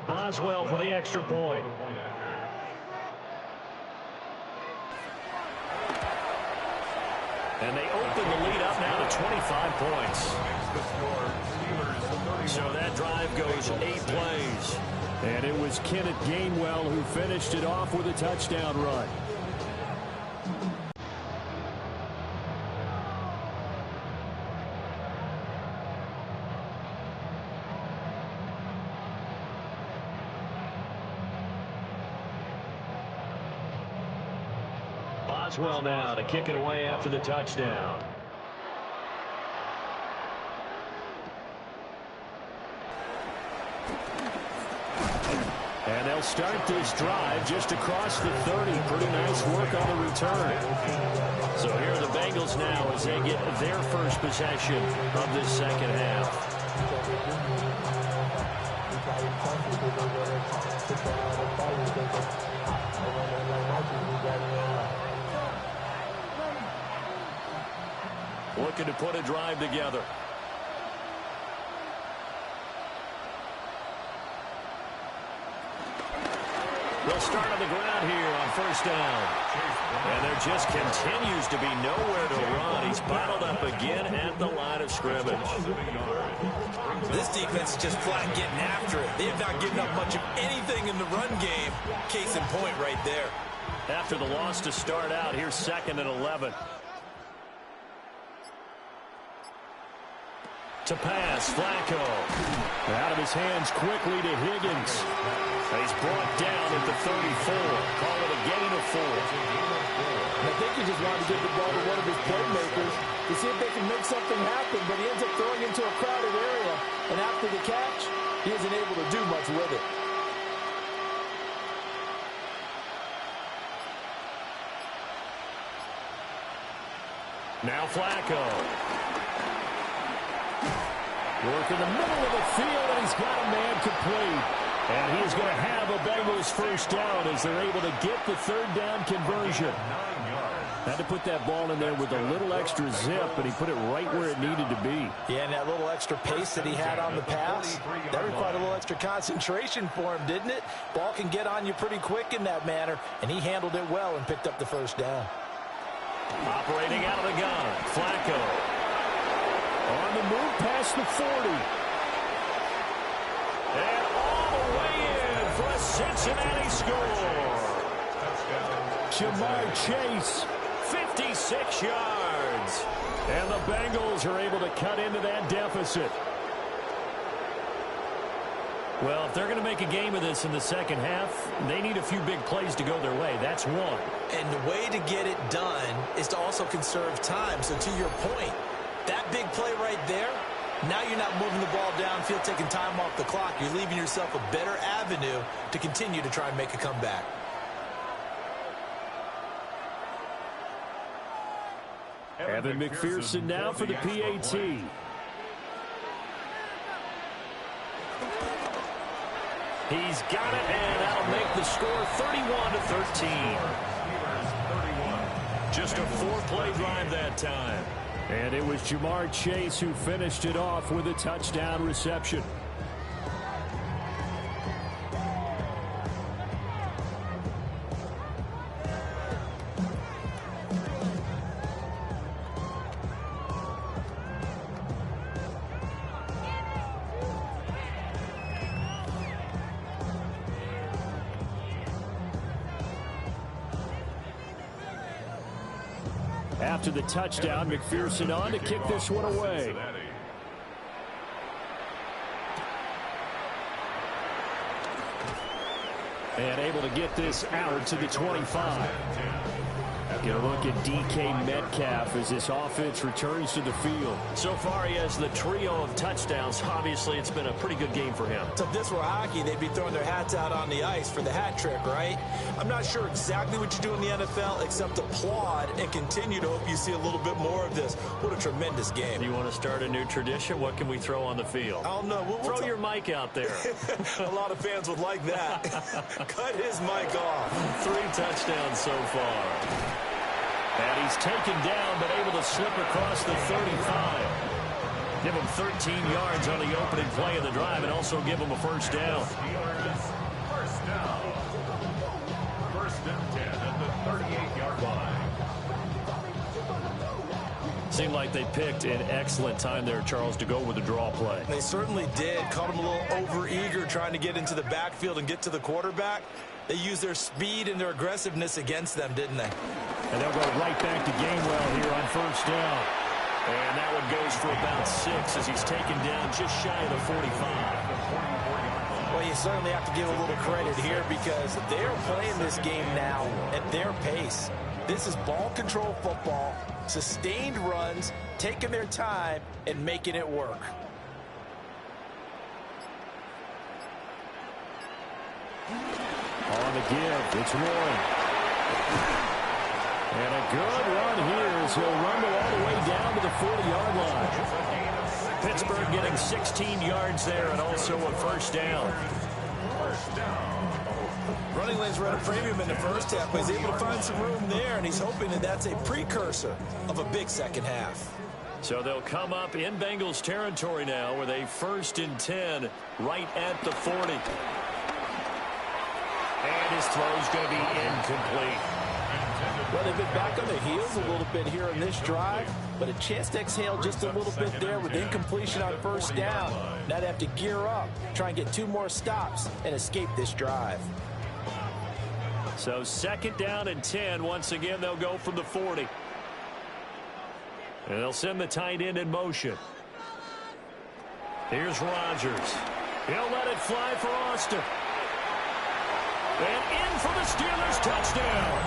Boswell for the extra point. And they open the lead up now to 25 points. So that drive goes 8 plays. And it was Kenneth Gainwell who finished it off with a touchdown run. Boswell now to kick it away after the touchdown. And they'll start this drive just across the 30. Pretty nice work on the return. So here are the Bengals now as they get their first possession of this second half. Looking to put a drive together. They'll start on the ground here on first down. And there just continues to be nowhere to run. He's bottled up again at the line of scrimmage. This defense is just flat getting after it. They have not given up much of anything in the run game. Case in point right there. After the loss to start out, here's 2nd and 11. To pass, Flacco. Out of his hands quickly to Higgins. He's brought down at the 34. Call it a gain of 4. And I think he just wanted to give the ball to one of his playmakers to see if they can make something happen, but he ends up throwing into a crowded area. And after the catch, he isn't able to do much with it. Now Flacco. Work in the middle of the field, and he's got a man complete. And he's going to have a Bengals first down as they're able to get the 3rd down conversion. Had to put that ball in there with a little extra zip, and he put it right where it needed to be. Yeah, and that little extra pace that he had on the pass, that required a little extra concentration for him, didn't it? Ball can get on you pretty quick in that manner, and he handled it well and picked up the first down. Operating out of the gun, Flacco. On the move past the 40. And all the way in for a Cincinnati score. Jamar Chase, 56 yards. And the Bengals are able to cut into that deficit. Well, if they're going to make a game of this in the second half, they need a few big plays to go their way. That's one. And the way to get it done is to also conserve time. So to your point, that big play right there, now you're not moving the ball downfield, taking time off the clock. You're leaving yourself a better avenue to continue to try and make a comeback. Evan McPherson now for the PAT. He's got it, and that'll make the score 31-13. Just a 4-play drive that time. And it was Jamar Chase who finished it off with a touchdown reception. After the touchdown, McPherson on to kick this one away. And able to get this out to the 25. Get a look at DK Metcalf as this offense returns to the field. So far, he has the trio of touchdowns. Obviously, it's been a pretty good game for him. So if this were hockey, they'd be throwing their hats out on the ice for the hat trick, right? I'm not sure exactly what you do in the NFL except applaud and continue to hope you see a little bit more of this. What a tremendous game. You want to start a new tradition? What can we throw on the field? I don't know. Throw your mic out there. A lot of fans would like that. Cut his mic off. 3 touchdowns so far. And he's taken down, but able to slip across the 35. Give him 13 yards on the opening play of the drive and also give him a first down. First down. First and 10 at the 38-yard line. Seemed like they picked an excellent time there, Charles, to go with the draw play. They certainly did. Caught him a little over-eager trying to get into the backfield and get to the quarterback. They used their speed and their aggressiveness against them, didn't they? And they'll go right back to Gainwell here on first down. And that one goes for about 6 as he's taken down just shy of the 45. Well, you certainly have to give a little credit here because they're playing this game now at their pace. This is ball control football, sustained runs, taking their time, and making it work. On the give, it's Warren. And a good run here as he'll rumble all the way down to the 40-yard line. Pittsburgh getting 16 yards there and also a first down. Running lanes were at a premium in the first half, but he's able to find some room there, and he's hoping that that's a precursor of a big second half. So they'll come up in Bengals territory now with a 1st and 10 right at the 40. And his throw's going to be incomplete. Well, they've been back on their heels a little bit here in this drive, but a chance to exhale just a little bit there with incompletion on first down. Now they have to gear up, try and get 2 more stops, and escape this drive. So 2nd down and 10. Once again, they'll go from the 40. And they'll send the tight end in motion. Here's Rodgers. He'll let it fly for Austin. And in for the Steelers touchdown.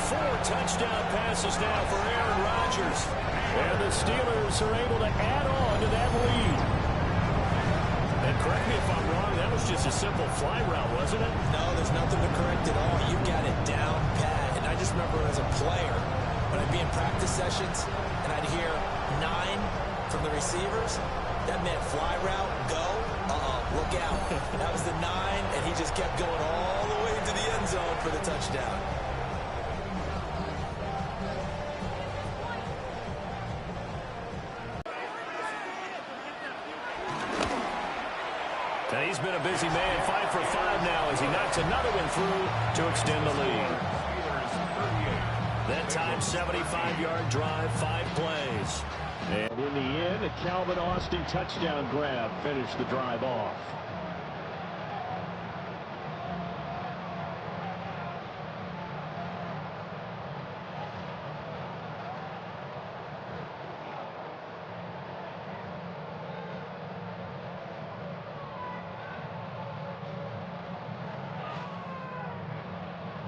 4 touchdown passes now for Aaron Rodgers. And the Steelers are able to add on to that lead. And correct me if I'm wrong, that was just a simple fly route, wasn't it? No, there's nothing to correct at all. You got it down pat. And I just remember as a player, when I'd be in practice sessions and I'd hear 9 from the receivers, that meant fly route, go, look out. That was the 9, and he just kept going all the way into the end zone for the touchdown. And he's been a busy man, 5 for 5 now as he knocks another one through to extend the lead. That time, 75-yard drive, 5 plays. And in the end, a Calvin Austin touchdown grab finished the drive off.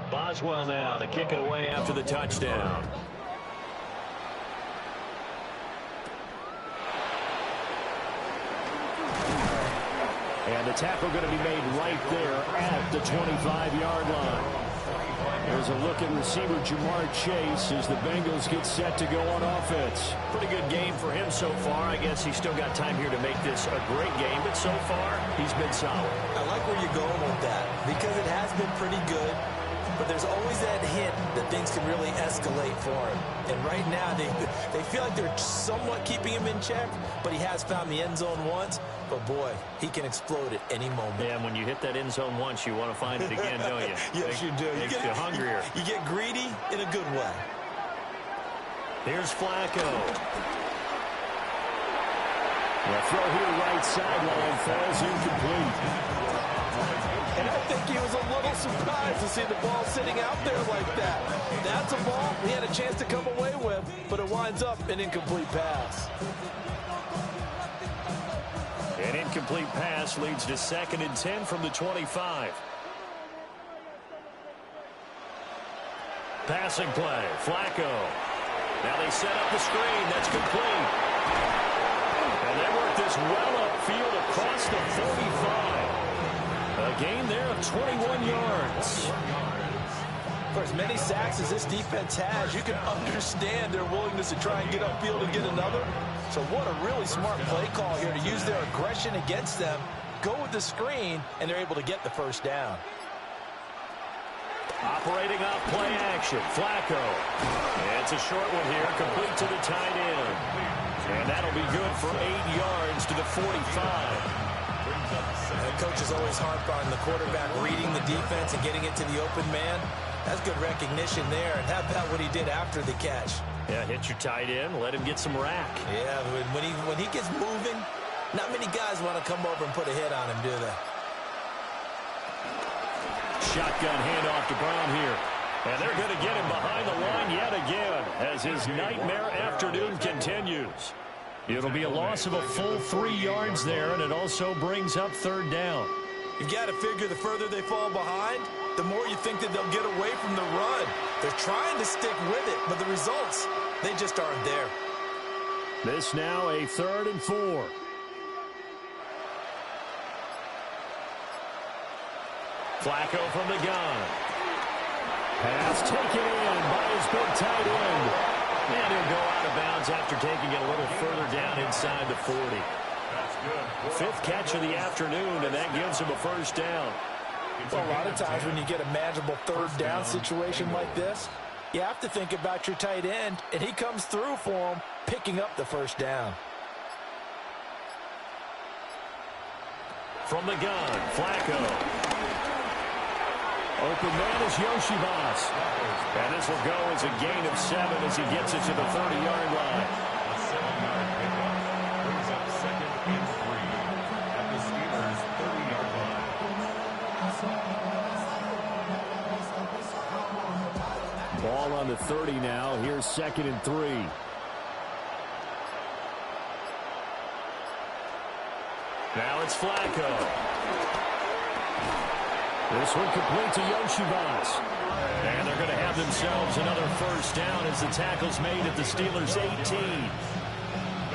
Boswell now to kick it away after the touchdown. And the tackle going to be made right there at the 25-yard line. There's a look at receiver Jamar Chase as the Bengals get set to go on offense. Pretty good game for him so far. I guess he's still got time here to make this a great game, but so far, he's been solid. I like where you're going with that because it has been pretty good. But there's always that hint that things can really escalate for him. And right now, they feel like they're somewhat keeping him in check, but he has found the end zone once. But, boy, he can explode at any moment. Yeah, and when you hit that end zone once, you want to find it again, don't you? Yes, you do. Makes you hungrier. You get greedy in a good way. Here's Flacco. The throw here right sideline falls incomplete. And I think he was a little surprised to see the ball sitting out there like that. That's a ball he had a chance to come away with, but it winds up an incomplete pass. An incomplete pass leads to 2nd and 10 from the 25. Passing play, Flacco. Now they set up the screen. That's complete. And they work this well upfield across the 45. A gain there of 21 yards. For as many sacks as this defense has, you can understand their willingness to try and get upfield and get another. So what a really smart play call here to use their aggression against them, go with the screen, and they're able to get the first down. Operating off play action, Flacco. It's a short one here, complete to the tight end. And that'll be good for 8 yards to the 45. The coach is always harp on the quarterback reading the defense and getting it to the open man. That's good recognition there. And how about what he did after the catch? Yeah, hit your tight end, let him get some rack. Yeah, when he gets moving, not many guys want to come over and put a hit on him, do they? Shotgun handoff to Brown here. And they're going to get him behind the line yet again as his nightmare afternoon continues. It'll be a loss of a full 3 yards there, and it also brings up third down. You've got to figure the further they fall behind, the more you think that they'll get away from the run. They're trying to stick with it, but the results, they just aren't there. This now a 3rd and 4. Flacco from the gun. Pass taken in by his big tight end. And he'll go out of bounds after taking it a little further down inside the 40. Fifth catch of the afternoon, and that gives him a first down. Well, a lot of times when you get a manageable third down situation like this, you have to think about your tight end, and he comes through for him, picking up the first down. From the gun, Flacco. Open man is Yoshibas. And this will go as a gain of 7 as he gets it to the 30-yard line. A 7-yard pickup brings up 2nd and 3 at the Steelers' 30-yard line. Ball on the 30 now. Here's 2nd and 3. Now it's Flacco. This one complete to Yoshibas. And they're going to have themselves another first down as the tackle's made at the Steelers' 18.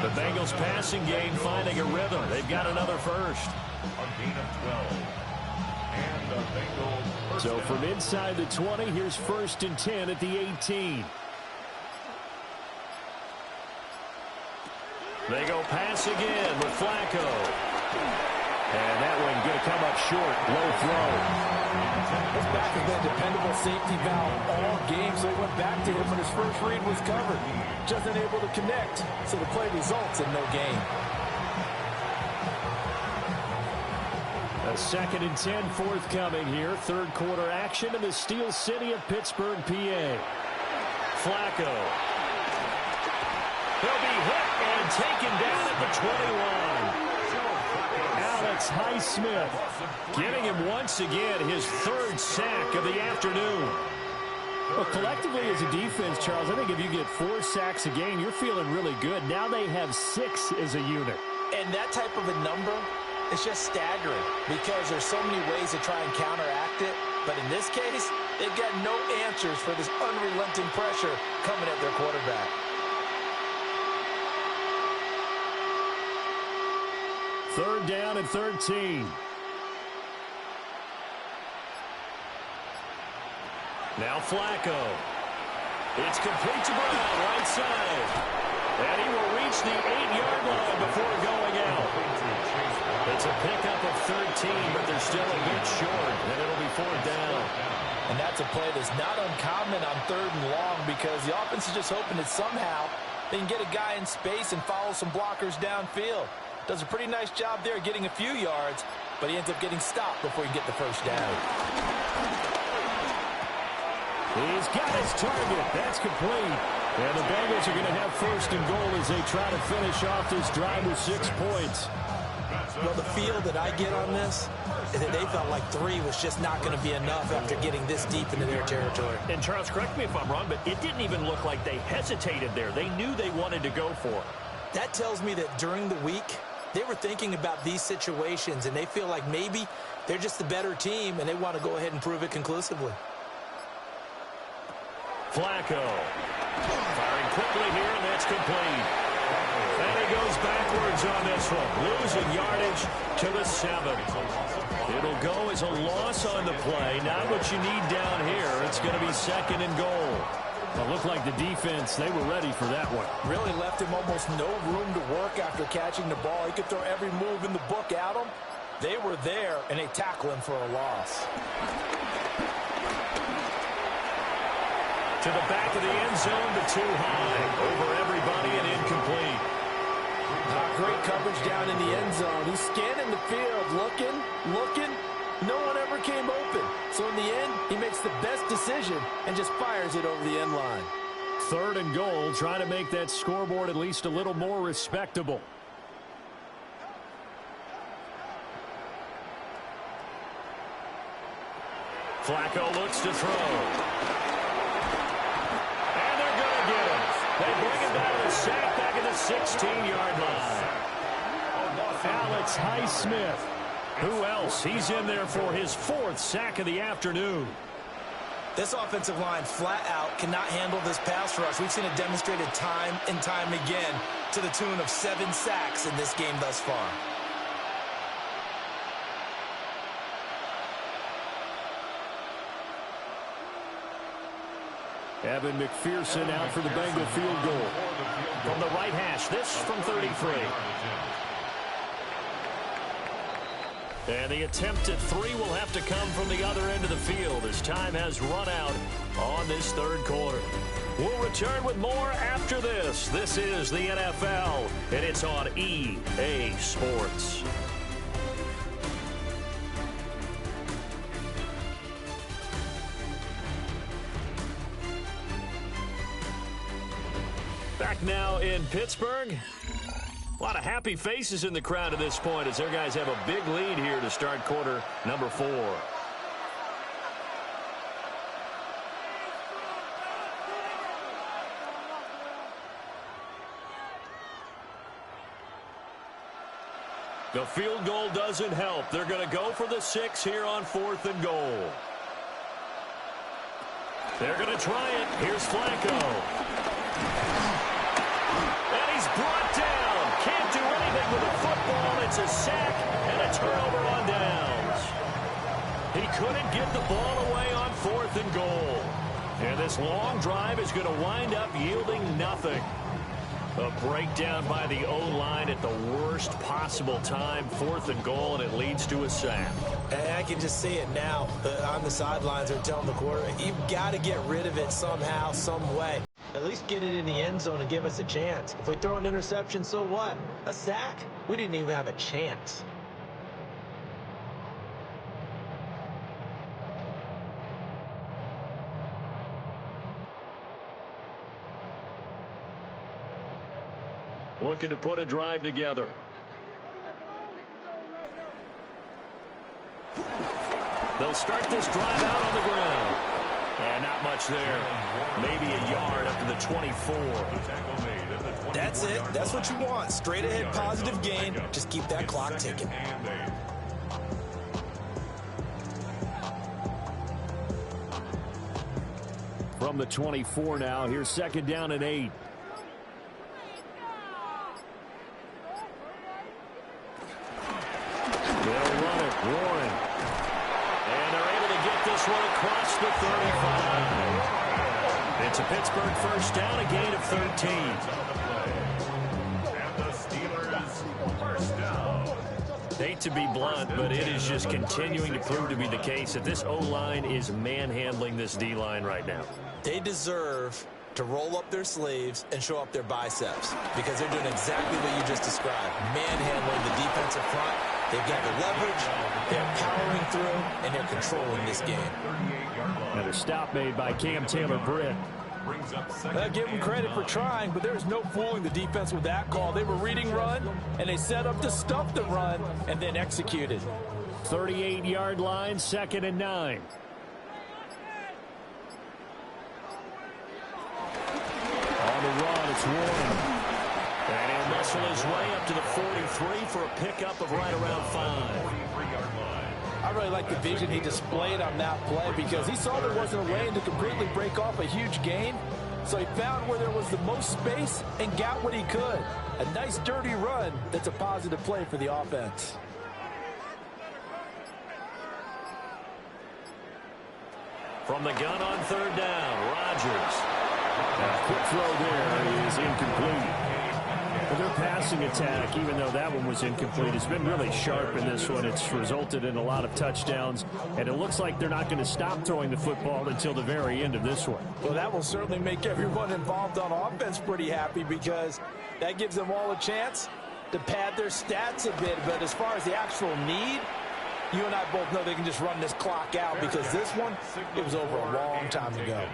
The Bengals passing game finding a rhythm. They've got another first. A gain of 12. And the Bengals first So down. from inside the 20, here's 1st and 10 at the 18. They go pass again with Flacco. And that one going to come up short. Low throw. His back has been a dependable safety valve all game, so he went back to him when his first read was covered. Just unable to connect, so the play results in no gain. A 2nd and 10 forthcoming here. Third quarter action in the Steel City of Pittsburgh, PA. Flacco. He'll be hit and taken down at the 21. Alex Highsmith getting him once again his 3rd sack of the afternoon. Well, collectively as a defense, Charles, I think if you get 4 sacks a game, you're feeling really good. Now they have 6 as a unit. And that type of a number is just staggering because there's so many ways to try and counteract it. But in this case, they've got no answers for this unrelenting pressure coming at their quarterback. 3rd down and 13. Now Flacco. It's complete to Brown, right side. And he will reach the 8-yard line before going out. It's a pickup of 13, but they're still a bit short, and it'll be 4th down. And that's a play that's not uncommon on 3rd and long because the offense is just hoping that somehow they can get a guy in space and follow some blockers downfield. Does a pretty nice job there getting a few yards, but he ends up getting stopped before he can get the first down. He's got his target. That's complete. And the Bengals are going to have 1st and goal as they try to finish off this drive with 6 points. Well, the feel that I get on this is that they felt like 3 was just not going to be enough after getting this deep into their territory. And Charles, correct me if I'm wrong, but it didn't even look like they hesitated there. They knew they wanted to go for it. That tells me that during the week, they were thinking about these situations, and they feel like maybe they're just the better team, and they want to go ahead and prove it conclusively. Flacco. Firing quickly here, and that's complete. And he goes backwards on this one, losing yardage to the 7. It'll go as a loss on the play. Not what you need down here. It's going to be 2nd and goal. It looked like the defense, they were ready for that one. Really left him almost no room to work after catching the ball. He could throw every move in the book at him. They were there, and they tackle him for a loss. To the back of the end zone, but too high. Over everybody and incomplete. Great coverage down in the end zone. He's scanning the field, looking. No one ever came open. So in the end, he makes the best decision and just fires it over the end line. 3rd and goal, trying to make that scoreboard at least a little more respectable. Flacco looks to throw. And they're going to get him. They bring him down to the sack back at the 16-yard line. Alex Highsmith. Who else? He's in there for his 4th sack of the afternoon. This offensive line flat out cannot handle this pass rush. We've seen it demonstrated time and time again to the tune of 7 sacks in this game thus far. Evan McPherson out for the Bengal field goal. From the right hash, this from 33. And the attempt at 3 will have to come from the other end of the field as time has run out on this 3rd quarter. We'll return with more after this. This is the NFL, and it's on EA Sports. Back now in Pittsburgh. A lot of happy faces in the crowd at this point as their guys have a big lead here to start quarter number 4. The field goal doesn't help. They're going to go for the 6 here on 4th and goal. They're going to try it. Here's Flacco. And he's brought down. Can't do anything with a football. It's a sack and a turnover on downs. He couldn't get the ball away on 4th and goal. And this long drive is going to wind up yielding nothing. A breakdown by the O-line at the worst possible time. 4th and goal, and it leads to a sack. And I can just see it now. On the sidelines, they're telling the quarterback, you've got to get rid of it somehow, some way. At least get it in the end zone and give us a chance. If we throw an interception, so what? A sack? We didn't even have a chance. Looking to put a drive together. They'll start this drive out on the ground. And not much there. Maybe a yard up to the 24. That's it. That's what you want. Straight ahead positive gain. Just keep that clock ticking. From the 24 now, here's 2nd down and 8. They'll run it. Warren. And they're able to get this one across the 35. It's a Pittsburgh 1st down, a gain of 13. And the Steelers 1st down. Hate to be blunt, but it is just continuing to prove to be the case that this O-line is manhandling this D-line right now. They deserve to roll up their sleeves and show up their biceps because they're doing exactly what you just described. Manhandling the defensive front. They've got the leverage, they're powering through, and they're controlling this game. And a stop made by Cam Taylor-Britt. I give them credit for trying, but there's no fooling the defense with that call. They were reading run, and they set up to stuff the run, and then executed. 38-yard line, 2nd and 9. On the run, it's Warren. And he'll muscle his way up to the 43 for a pickup of right around 5. I really like the vision he displayed on that play because he saw there wasn't a lane to completely break off a huge gain. So he found where there was the most space and got what he could. A nice dirty run that's a positive play for the offense. From the gun on third down, Rodgers. A quick throw there is incomplete. But their passing attack, even though that one was incomplete, has been really sharp in this one. It's resulted in a lot of touchdowns, and it looks like they're not going to stop throwing the football until the very end of this one. Well, that will certainly make everyone involved on offense pretty happy because that gives them all a chance to pad their stats a bit. But as far as the actual need, you and I both know they can just run this clock out because this one, it was over a long time ago.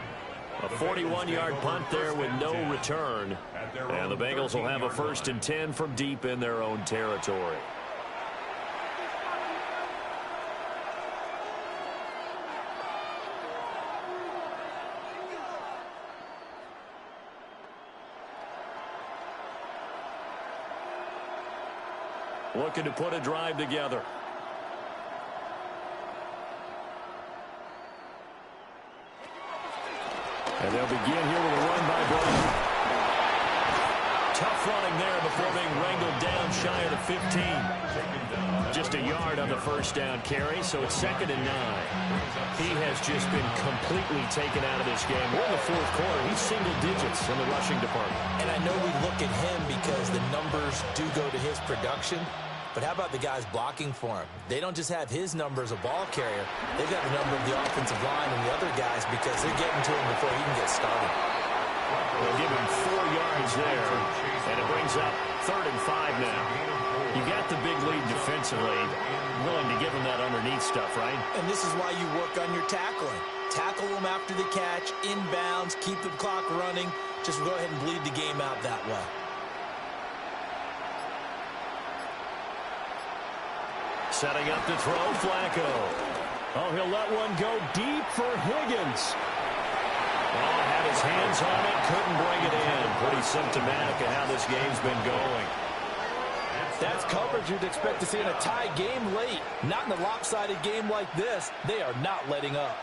A 41-yard punt there with no return. And the Bengals will have a 1st and 10 from deep in their own territory. Looking to put a drive together. And they'll begin here with a run by Brown. Tough running there before being wrangled down shy of the 15. Just a yard on the first down carry, so it's 2nd and 9. He has just been completely taken out of this game. We're in the 4th quarter. He's single digits in the rushing department. And I know we look at him because the numbers do go to his production. But how about the guys blocking for him? They don't just have his number as a ball carrier. They've got the number of the offensive line and the other guys because they're getting to him before he can get started. They'll give him 4 yards there, and it brings up 3rd and 5 now. You got the big lead defensively, willing to give him that underneath stuff, right? And this is why you work on your tackling. Tackle them after the catch, inbounds, keep the clock running. Just go ahead and bleed the game out that way. Setting up to throw, Flacco. Oh, he'll let one go deep for Higgins. Oh, had his hands on it, couldn't bring it in. Pretty symptomatic of how this game's been going. That's coverage you'd expect to see in a tie game late. Not in a lopsided game like this. They are not letting up.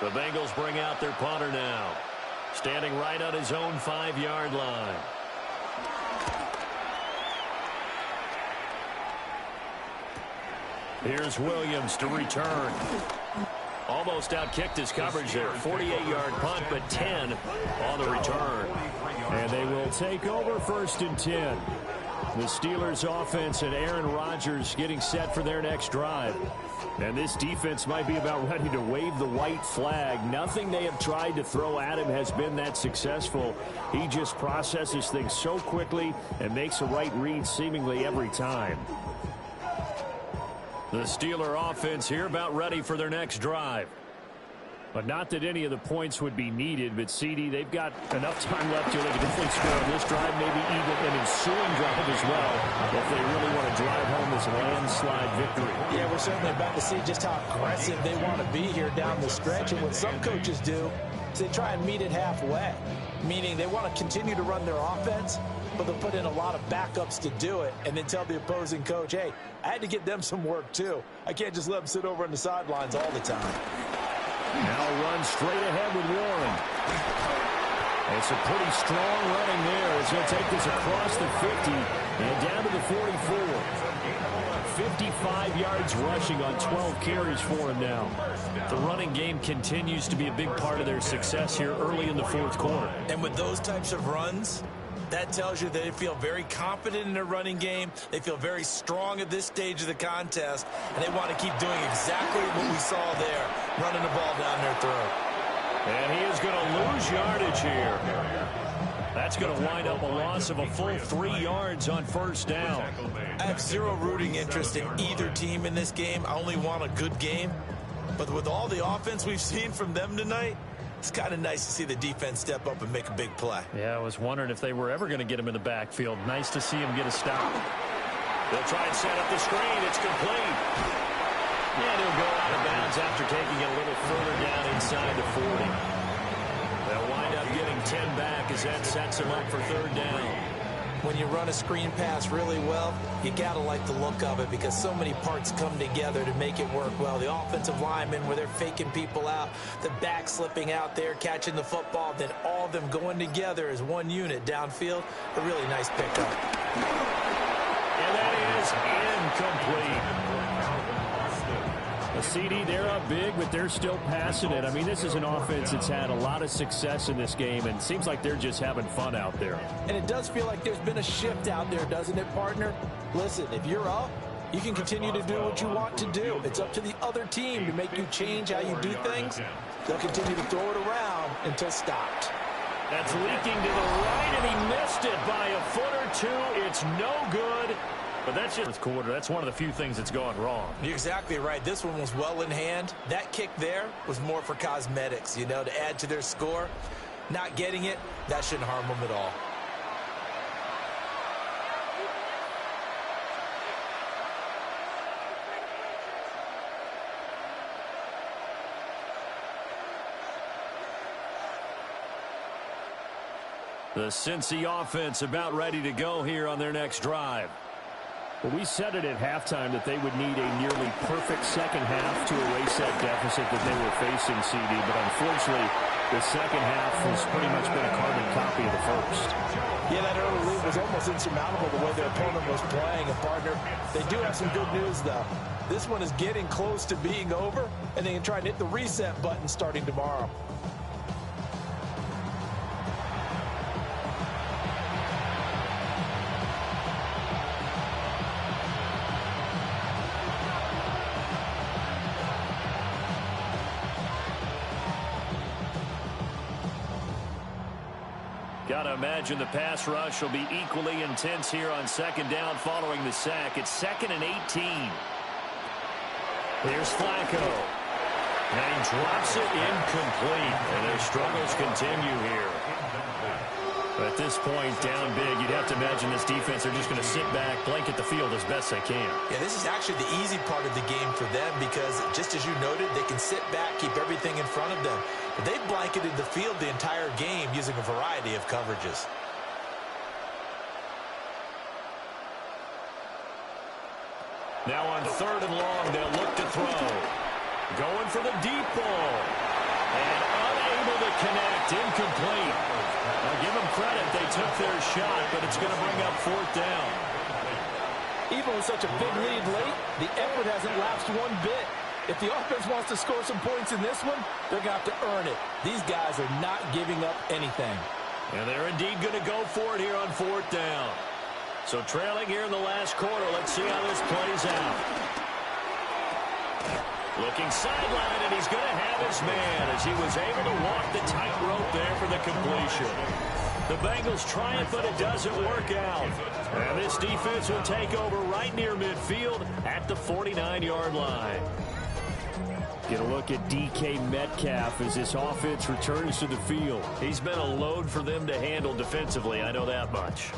The Bengals bring out their punter now. Standing right on his own 5-yard line. Here's Williams to return. Almost outkicked his coverage there. 48-yard punt, but 10 on the return. And they will take over 1st and 10. The Steelers offense and Aaron Rodgers getting set for their next drive. And this defense might be about ready to wave the white flag. Nothing they have tried to throw at him has been that successful. He just processes things so quickly and makes a right read seemingly every time. The Steeler offense here about ready for their next drive. But not that any of the points would be needed, but CD, they've got enough time left here. They can definitely score on this drive, maybe even an ensuing drive as well, if they really want to drive home this landslide victory. Yeah, we're certainly about to see just how aggressive they want to be here down the stretch. And what some coaches do is they try and meet it halfway, meaning they want to continue to run their offense, but they'll put in a lot of backups to do it and then tell the opposing coach, hey, I had to get them some work too. I can't just let them sit over on the sidelines all the time. Now run straight ahead with Warren. It's a pretty strong running there as he'll take this across the 50 and down to the 44. 55 yards rushing on 12 carries for him now. The running game continues to be a big part of their success here early in the 4th quarter. And with those types of runs, that tells you that they feel very confident in their running game. They feel very strong at this stage of the contest, and they want to keep doing exactly what we saw there, running the ball down their throat. And he is going to lose yardage here. That's going to wind up a loss of a full 3 yards on 1st down. I have zero rooting interest in either team in this game. I only want a good game. But with all the offense we've seen from them tonight, it's kind of nice to see the defense step up and make a big play. Yeah, I was wondering if they were ever going to get him in the backfield. Nice to see him get a stop. They'll try and set up the screen. It's complete. And he'll go out of bounds after taking it a little further down inside the 40. They'll wind up getting 10 back as that sets him up for third down. When you run a screen pass really well, you got to like the look of it because so many parts come together to make it work well. The offensive linemen, where they're faking people out, the back slipping out there, catching the football, then all of them going together as one unit downfield. A really nice pickup. And that is incomplete. A CD, they're up big, but they're still passing it. I mean, this is an offense that's had a lot of success in this game, and it seems like they're just having fun out there. And it does feel like there's been a shift out there, doesn't it, partner? Listen, if you're up, you can continue to do what you want to do. It's up to the other team to make you change how you do things. They'll continue to throw it around until stopped. That's leaking to the right, and he missed it by a foot or two. It's no good. But that's just quarter. That's one of the few things that's gone wrong. You're exactly right. This one was well in hand. That kick there was more for cosmetics, you know, to add to their score. Not getting it, that shouldn't harm them at all. The Cincy offense about ready to go here on their next drive. Well, we said it at halftime that they would need a nearly perfect second half to erase that deficit that they were facing, CD. But unfortunately, the second half has pretty much been a carbon copy of the first. Yeah, that early lead was almost insurmountable the way their opponent was playing. And, partner, they do have some good news, though. This one is getting close to being over, and they can try and hit the reset button starting tomorrow. Gotta imagine the pass rush will be equally intense here on second down following the sack. It's 2nd and 18. Here's Flacco. And he drops it incomplete. And their struggles continue here. But at this point, down big, you'd have to imagine this defense, they're just going to sit back, blanket the field as best they can. Yeah, this is actually the easy part of the game for them because, just as you noted, they can sit back, keep everything in front of them. But they've blanketed the field the entire game using a variety of coverages. Now on 3rd and long, they'll look to throw. Going for the deep ball. And unable to connect, incomplete. Now give them credit, they took their shot, but it's going to bring up 4th down. Even with such a big lead late, the effort hasn't lapsed one bit. If the offense wants to score some points in this one, they're going to have to earn it. These guys are not giving up anything. And they're indeed going to go for it here on 4th down. So trailing here in the last quarter, let's see how this plays out. Looking sideline, and he's going to have his man as he was able to walk the tightrope there for the completion. The Bengals triumph, but it doesn't work out. And this defense will take over right near midfield at the 49-yard line. Get a look at DK Metcalf as this offense returns to the field. He's been a load for them to handle defensively, I know that much.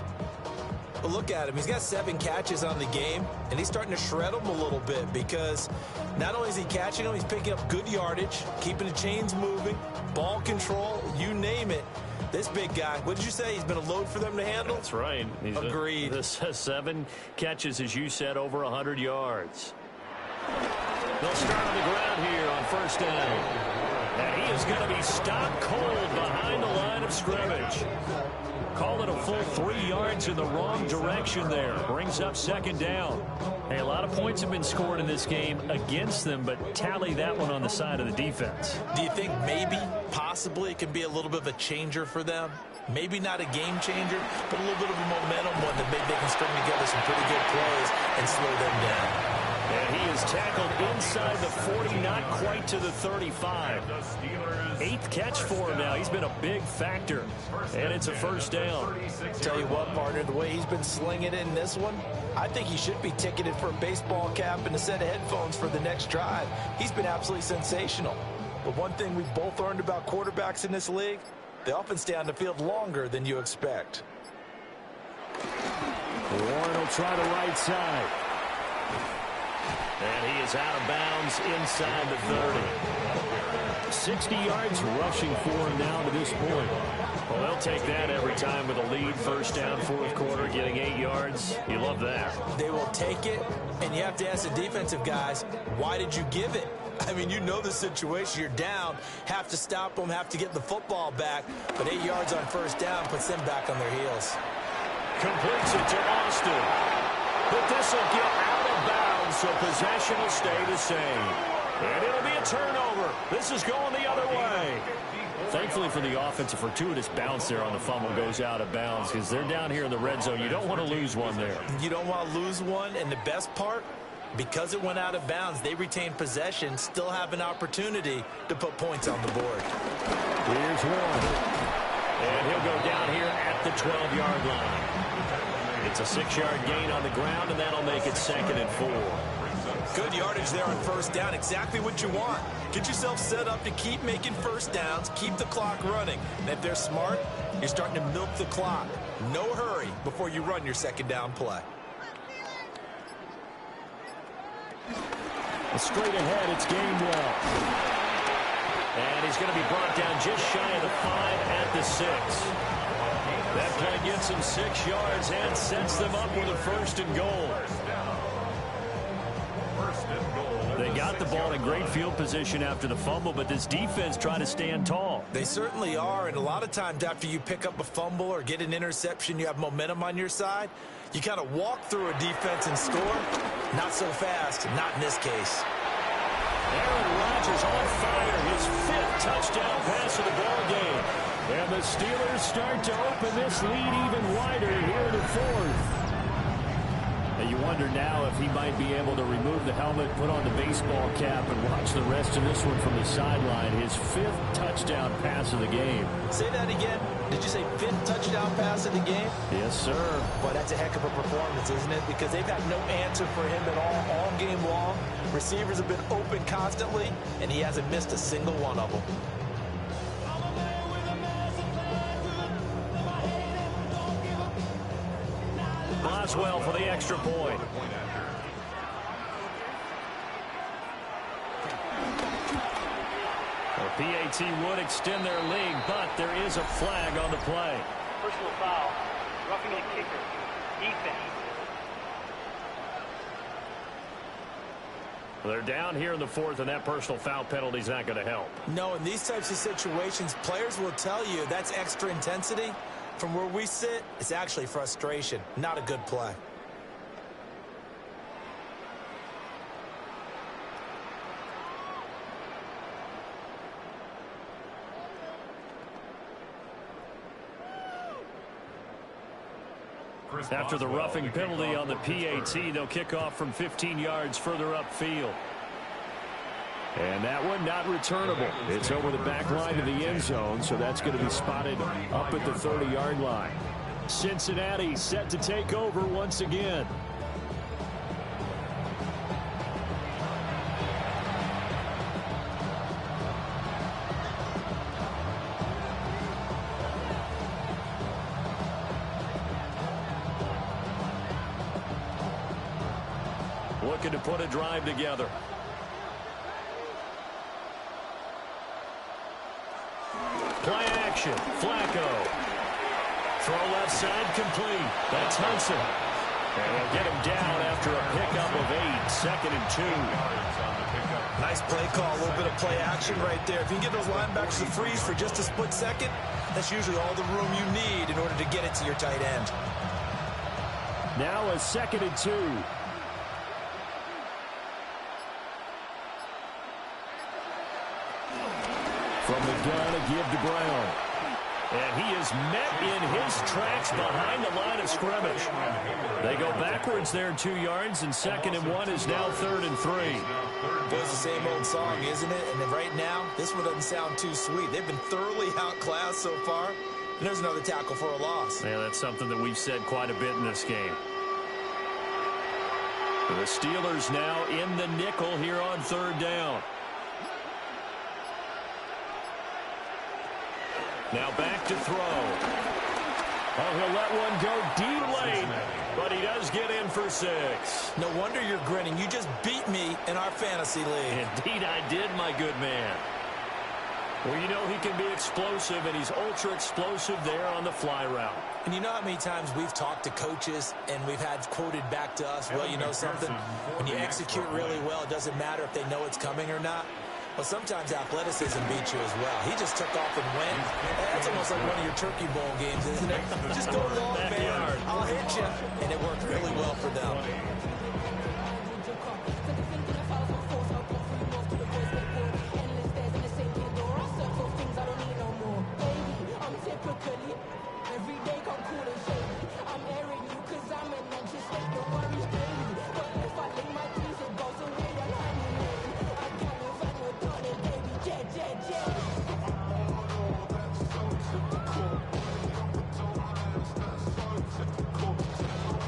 But look at him. He's got 7 catches on the game, and he's starting to shred them a little bit because not only is he catching them, he's picking up good yardage, keeping the chains moving, ball control, you name it. This big guy, what did you say? He's been a load for them to handle? That's right. Agreed. This 7 catches, as you said, over 100 yards. They'll start on the ground here on 1st down. And he is going to be stopped cold behind the line of scrimmage. Call it a full 3 yards in the wrong direction there. Brings up 2nd down. Hey, a lot of points have been scored in this game against them, but tally that one on the side of the defense. Do you think maybe, possibly, it can be a little bit of a changer for them? Maybe not a game changer, but a little bit of a momentum one that maybe they can string together some pretty good plays and slow them down. And he is tackled inside the 40, not quite to the 35. 8th catch for him now. He's been a big factor. And it's a 1st down. Tell you what, partner, the way he's been slinging it in this one, I think he should be ticketed for a baseball cap and a set of headphones for the next drive. He's been absolutely sensational. But one thing we've both learned about quarterbacks in this league, they often stay on the field longer than you expect. Warren will try the right side. And he is out of bounds inside the 30. 60 yards rushing for him now to this point. Well, they'll take that every time with a lead. First down, fourth quarter, getting 8 yards. You love that. They will take it, and you have to ask the defensive guys, why did you give it? I mean, you know the situation. You're down, have to stop them, have to get the football back. But 8 yards on first down puts them back on their heels. Completes it to Austin. But this will get out of bounds, so possession will stay the same. And it'll be a turnover. This is going the other way. Thankfully for the offense, a fortuitous bounce there on the fumble goes out of bounds because they're down here in the red zone. You don't want to lose one there. You don't want to lose one, and the best part, because it went out of bounds, they retain possession, still have an opportunity to put points on the board. Here's one. And he'll go down here at the 12-yard line. It's a 6-yard gain on the ground, and that'll make it 2nd and 4. Good yardage there on first down. Exactly what you want. Get yourself set up to keep making first downs, keep the clock running. And if they're smart, you're starting to milk the clock. No hurry before you run your second down play. Straight ahead, it's Gainwell. And he's going to be brought down just shy of the 5 at the 6. That play gets him 6 yards and sets them up with a 1st and goal. They got the ball in great field position after the fumble, but this defense tried to stand tall. They certainly are, and a lot of times after you pick up a fumble or get an interception, you have momentum on your side. You kind of walk through a defense and score. Not so fast, not in this case. Aaron Rodgers on fire, his 5th touchdown pass of the ball game. And the Steelers start to open this lead even wider here in the 4th. And you wonder now if he might be able to remove the helmet, put on the baseball cap, and watch the rest of this one from the sideline. His 5th touchdown pass of the game. Say that again. Did you say 5th touchdown pass of the game? Yes, sir. Boy, that's a heck of a performance, isn't it? Because they've had no answer for him at all game long. Receivers have been open constantly, and he hasn't missed a single one of them. Boswell for the extra point. The PAT would extend their lead, but there is a flag on the play. Personal foul, roughing the kicker, defense. They're down here in the 4th, and that personal foul penalty is not going to help. No, in these types of situations, players will tell you that's extra intensity. From where we sit, it's actually frustration, not a good play. After the roughing penalty on the PAT, they'll kick off from 15 yards further upfield. And that one not returnable. It's over the back line of the end zone, so that's going to be spotted up at the 30-yard line. Cincinnati set to take over once again. Looking to put a drive together. Play action. Flacco. Throw left side complete. That's Hudson. And they'll get him down after a pickup of 8. 2nd and 2. Nice play call. A little bit of play action right there. If you can get those linebackers to freeze for just a split second, that's usually all the room you need in order to get it to your tight end. Now a 2nd and 2. From the gun, a give to Brown. And he is met in his tracks behind the line of scrimmage. They go backwards there 2 yards, and 2nd and 1 is now 3rd and 3. Well, it's the same old song, isn't it? And right now, this one doesn't sound too sweet. They've been thoroughly outclassed so far. And there's another tackle for a loss. Yeah, that's something that we've said quite a bit in this game. The Steelers now in the nickel here on 3rd down. Now back to throw. Oh, he'll let one go deep late, but he does get in for 6. No wonder you're grinning. You just beat me in our fantasy league. Indeed I did, my good man. Well, you know he can be explosive, and he's ultra-explosive there on the fly route. And you know how many times we've talked to coaches and we've had quoted back to us, well, you know something? When you execute really well, it doesn't matter if they know it's coming or not. Well, sometimes athleticism beats you as well. He just took off and went. That's almost like one of your Turkey Bowl games, isn't it? Just go long, man. I'll hit you. And it worked really well for them.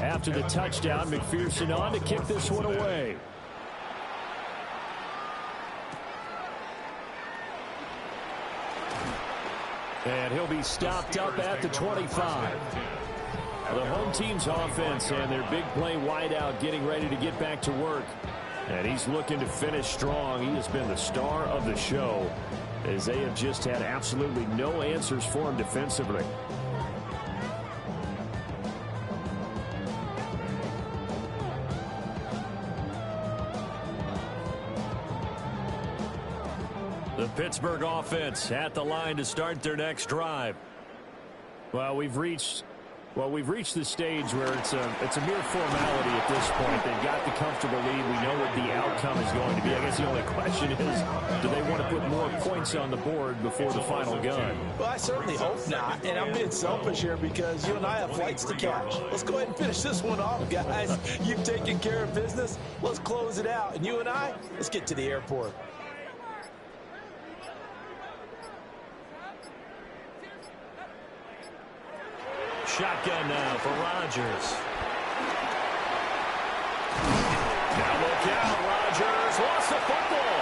After the touchdown, McPherson on to kick this one away. And he'll be stopped up at the 25. The home team's offense and their big play wideout getting ready to get back to work. And he's looking to finish strong. He has been the star of the show as they have just had absolutely no answers for him defensively. The Pittsburgh offense at the line to start their next drive. Well, we've reached the stage where it's a mere formality at this point. They've got the comfortable lead. We know what the outcome is going to be. I guess the only question is, do they want to put more points on the board before the final gun? Well, I certainly hope not. And I'm being selfish here because you and I have flights to catch. Let's go ahead and finish this one off, guys. You've taken care of business. Let's close it out. And you and I, let's get to the airport. Shotgun now for Rodgers. Now look out, Rodgers lost the football.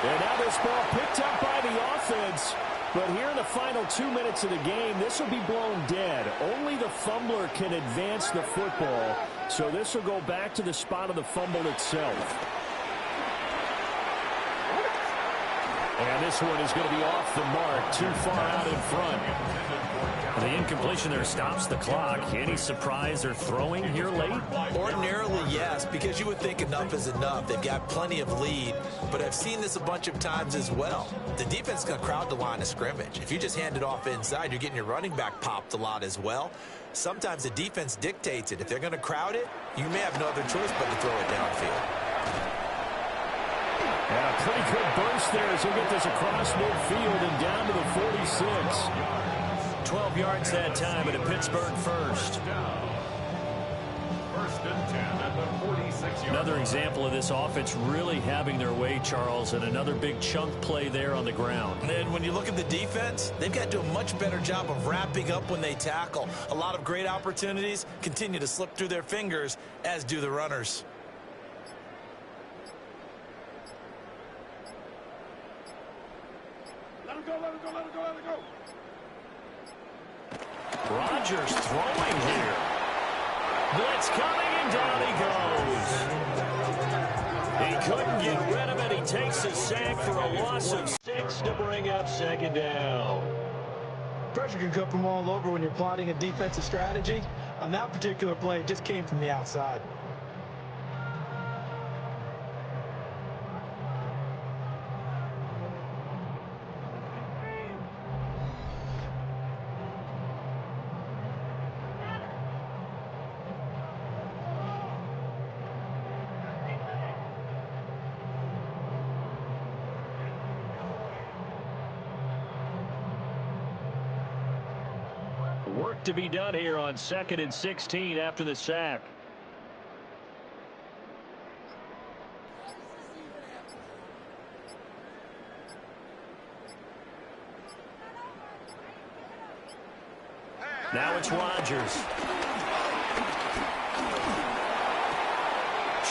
And now this ball picked up by the offense. But here in the final 2 minutes of the game, this will be blown dead. Only the fumbler can advance the football. So this will go back to the spot of the fumble itself. And this one is going to be off the mark, too far out in front. The incompletion there stops the clock. Any surprise they're throwing here late? Ordinarily, yes, because you would think enough is enough. They've got plenty of lead, but I've seen this a bunch of times as well. The defense is going to crowd the line of scrimmage. If you just hand it off inside, you're getting your running back popped a lot as well. Sometimes the defense dictates it. If they're going to crowd it, you may have no other choice but to throw it downfield. And a pretty good burst there as he'll get this across midfield and down to the 46. 12 yards that time at a Pittsburgh first. First and 10 at the 46-yard. Another example of this offense really having their way, Charles, and another big chunk play there on the ground. And then when you look at the defense, they've got to do a much better job of wrapping up when they tackle. A lot of great opportunities continue to slip through their fingers, as do the runners. Let him go, let him go, let him go, let him go. Rodgers throwing here. Blitz coming, and down he goes. He couldn't get rid of it. He takes a sack for a loss of 6 to bring up second down. Pressure can come from all over when you're plotting a defensive strategy. On that particular play, it just came from the outside. Work to be done here on 2nd and 16 after the sack. Now it's Rodgers.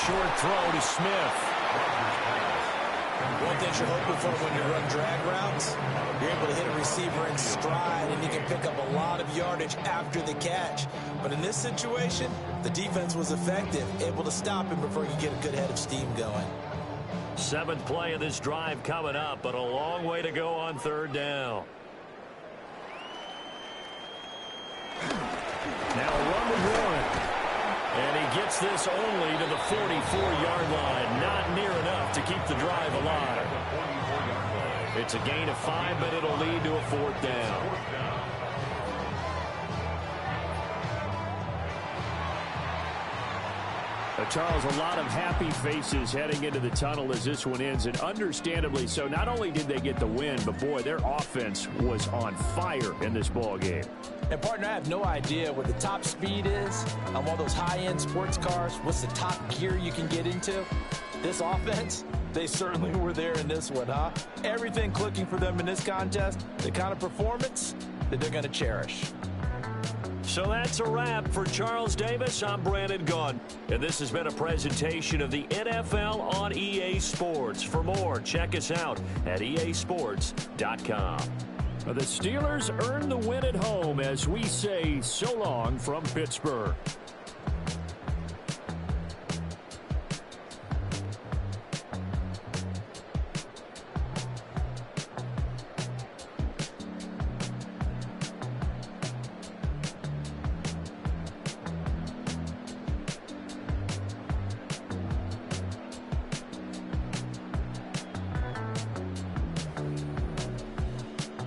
Short throw to Smith. One thing you're hoping for when you run drag routes, you're able to hit a receiver in stride, and he can pick up a lot of yardage after the catch. But in this situation, the defense was effective, able to stop him before he could get a good head of steam going. 7th play of this drive coming up, but a long way to go on 3rd down. Now a run with 1. And he gets this only to the 44-yard line. Not near enough to keep the drive alive. It's a gain of 5, but it'll lead to a 4th down. Charles, a lot of happy faces heading into the tunnel as this one ends, and understandably so. Not only did they get the win, but boy, their offense was on fire in this ball game. And partner, I have no idea what the top speed is on one of those high-end sports cars. What's the top gear you can get into? This offense, they certainly were there in this one, huh? Everything clicking for them in this contest, the kind of performance that they're going to cherish. So that's a wrap for Charles Davis. I'm Brandon Gaudin, and this has been a presentation of the NFL on EA Sports. For more, check us out at easports.com. The Steelers earn the win at home as we say so long from Pittsburgh.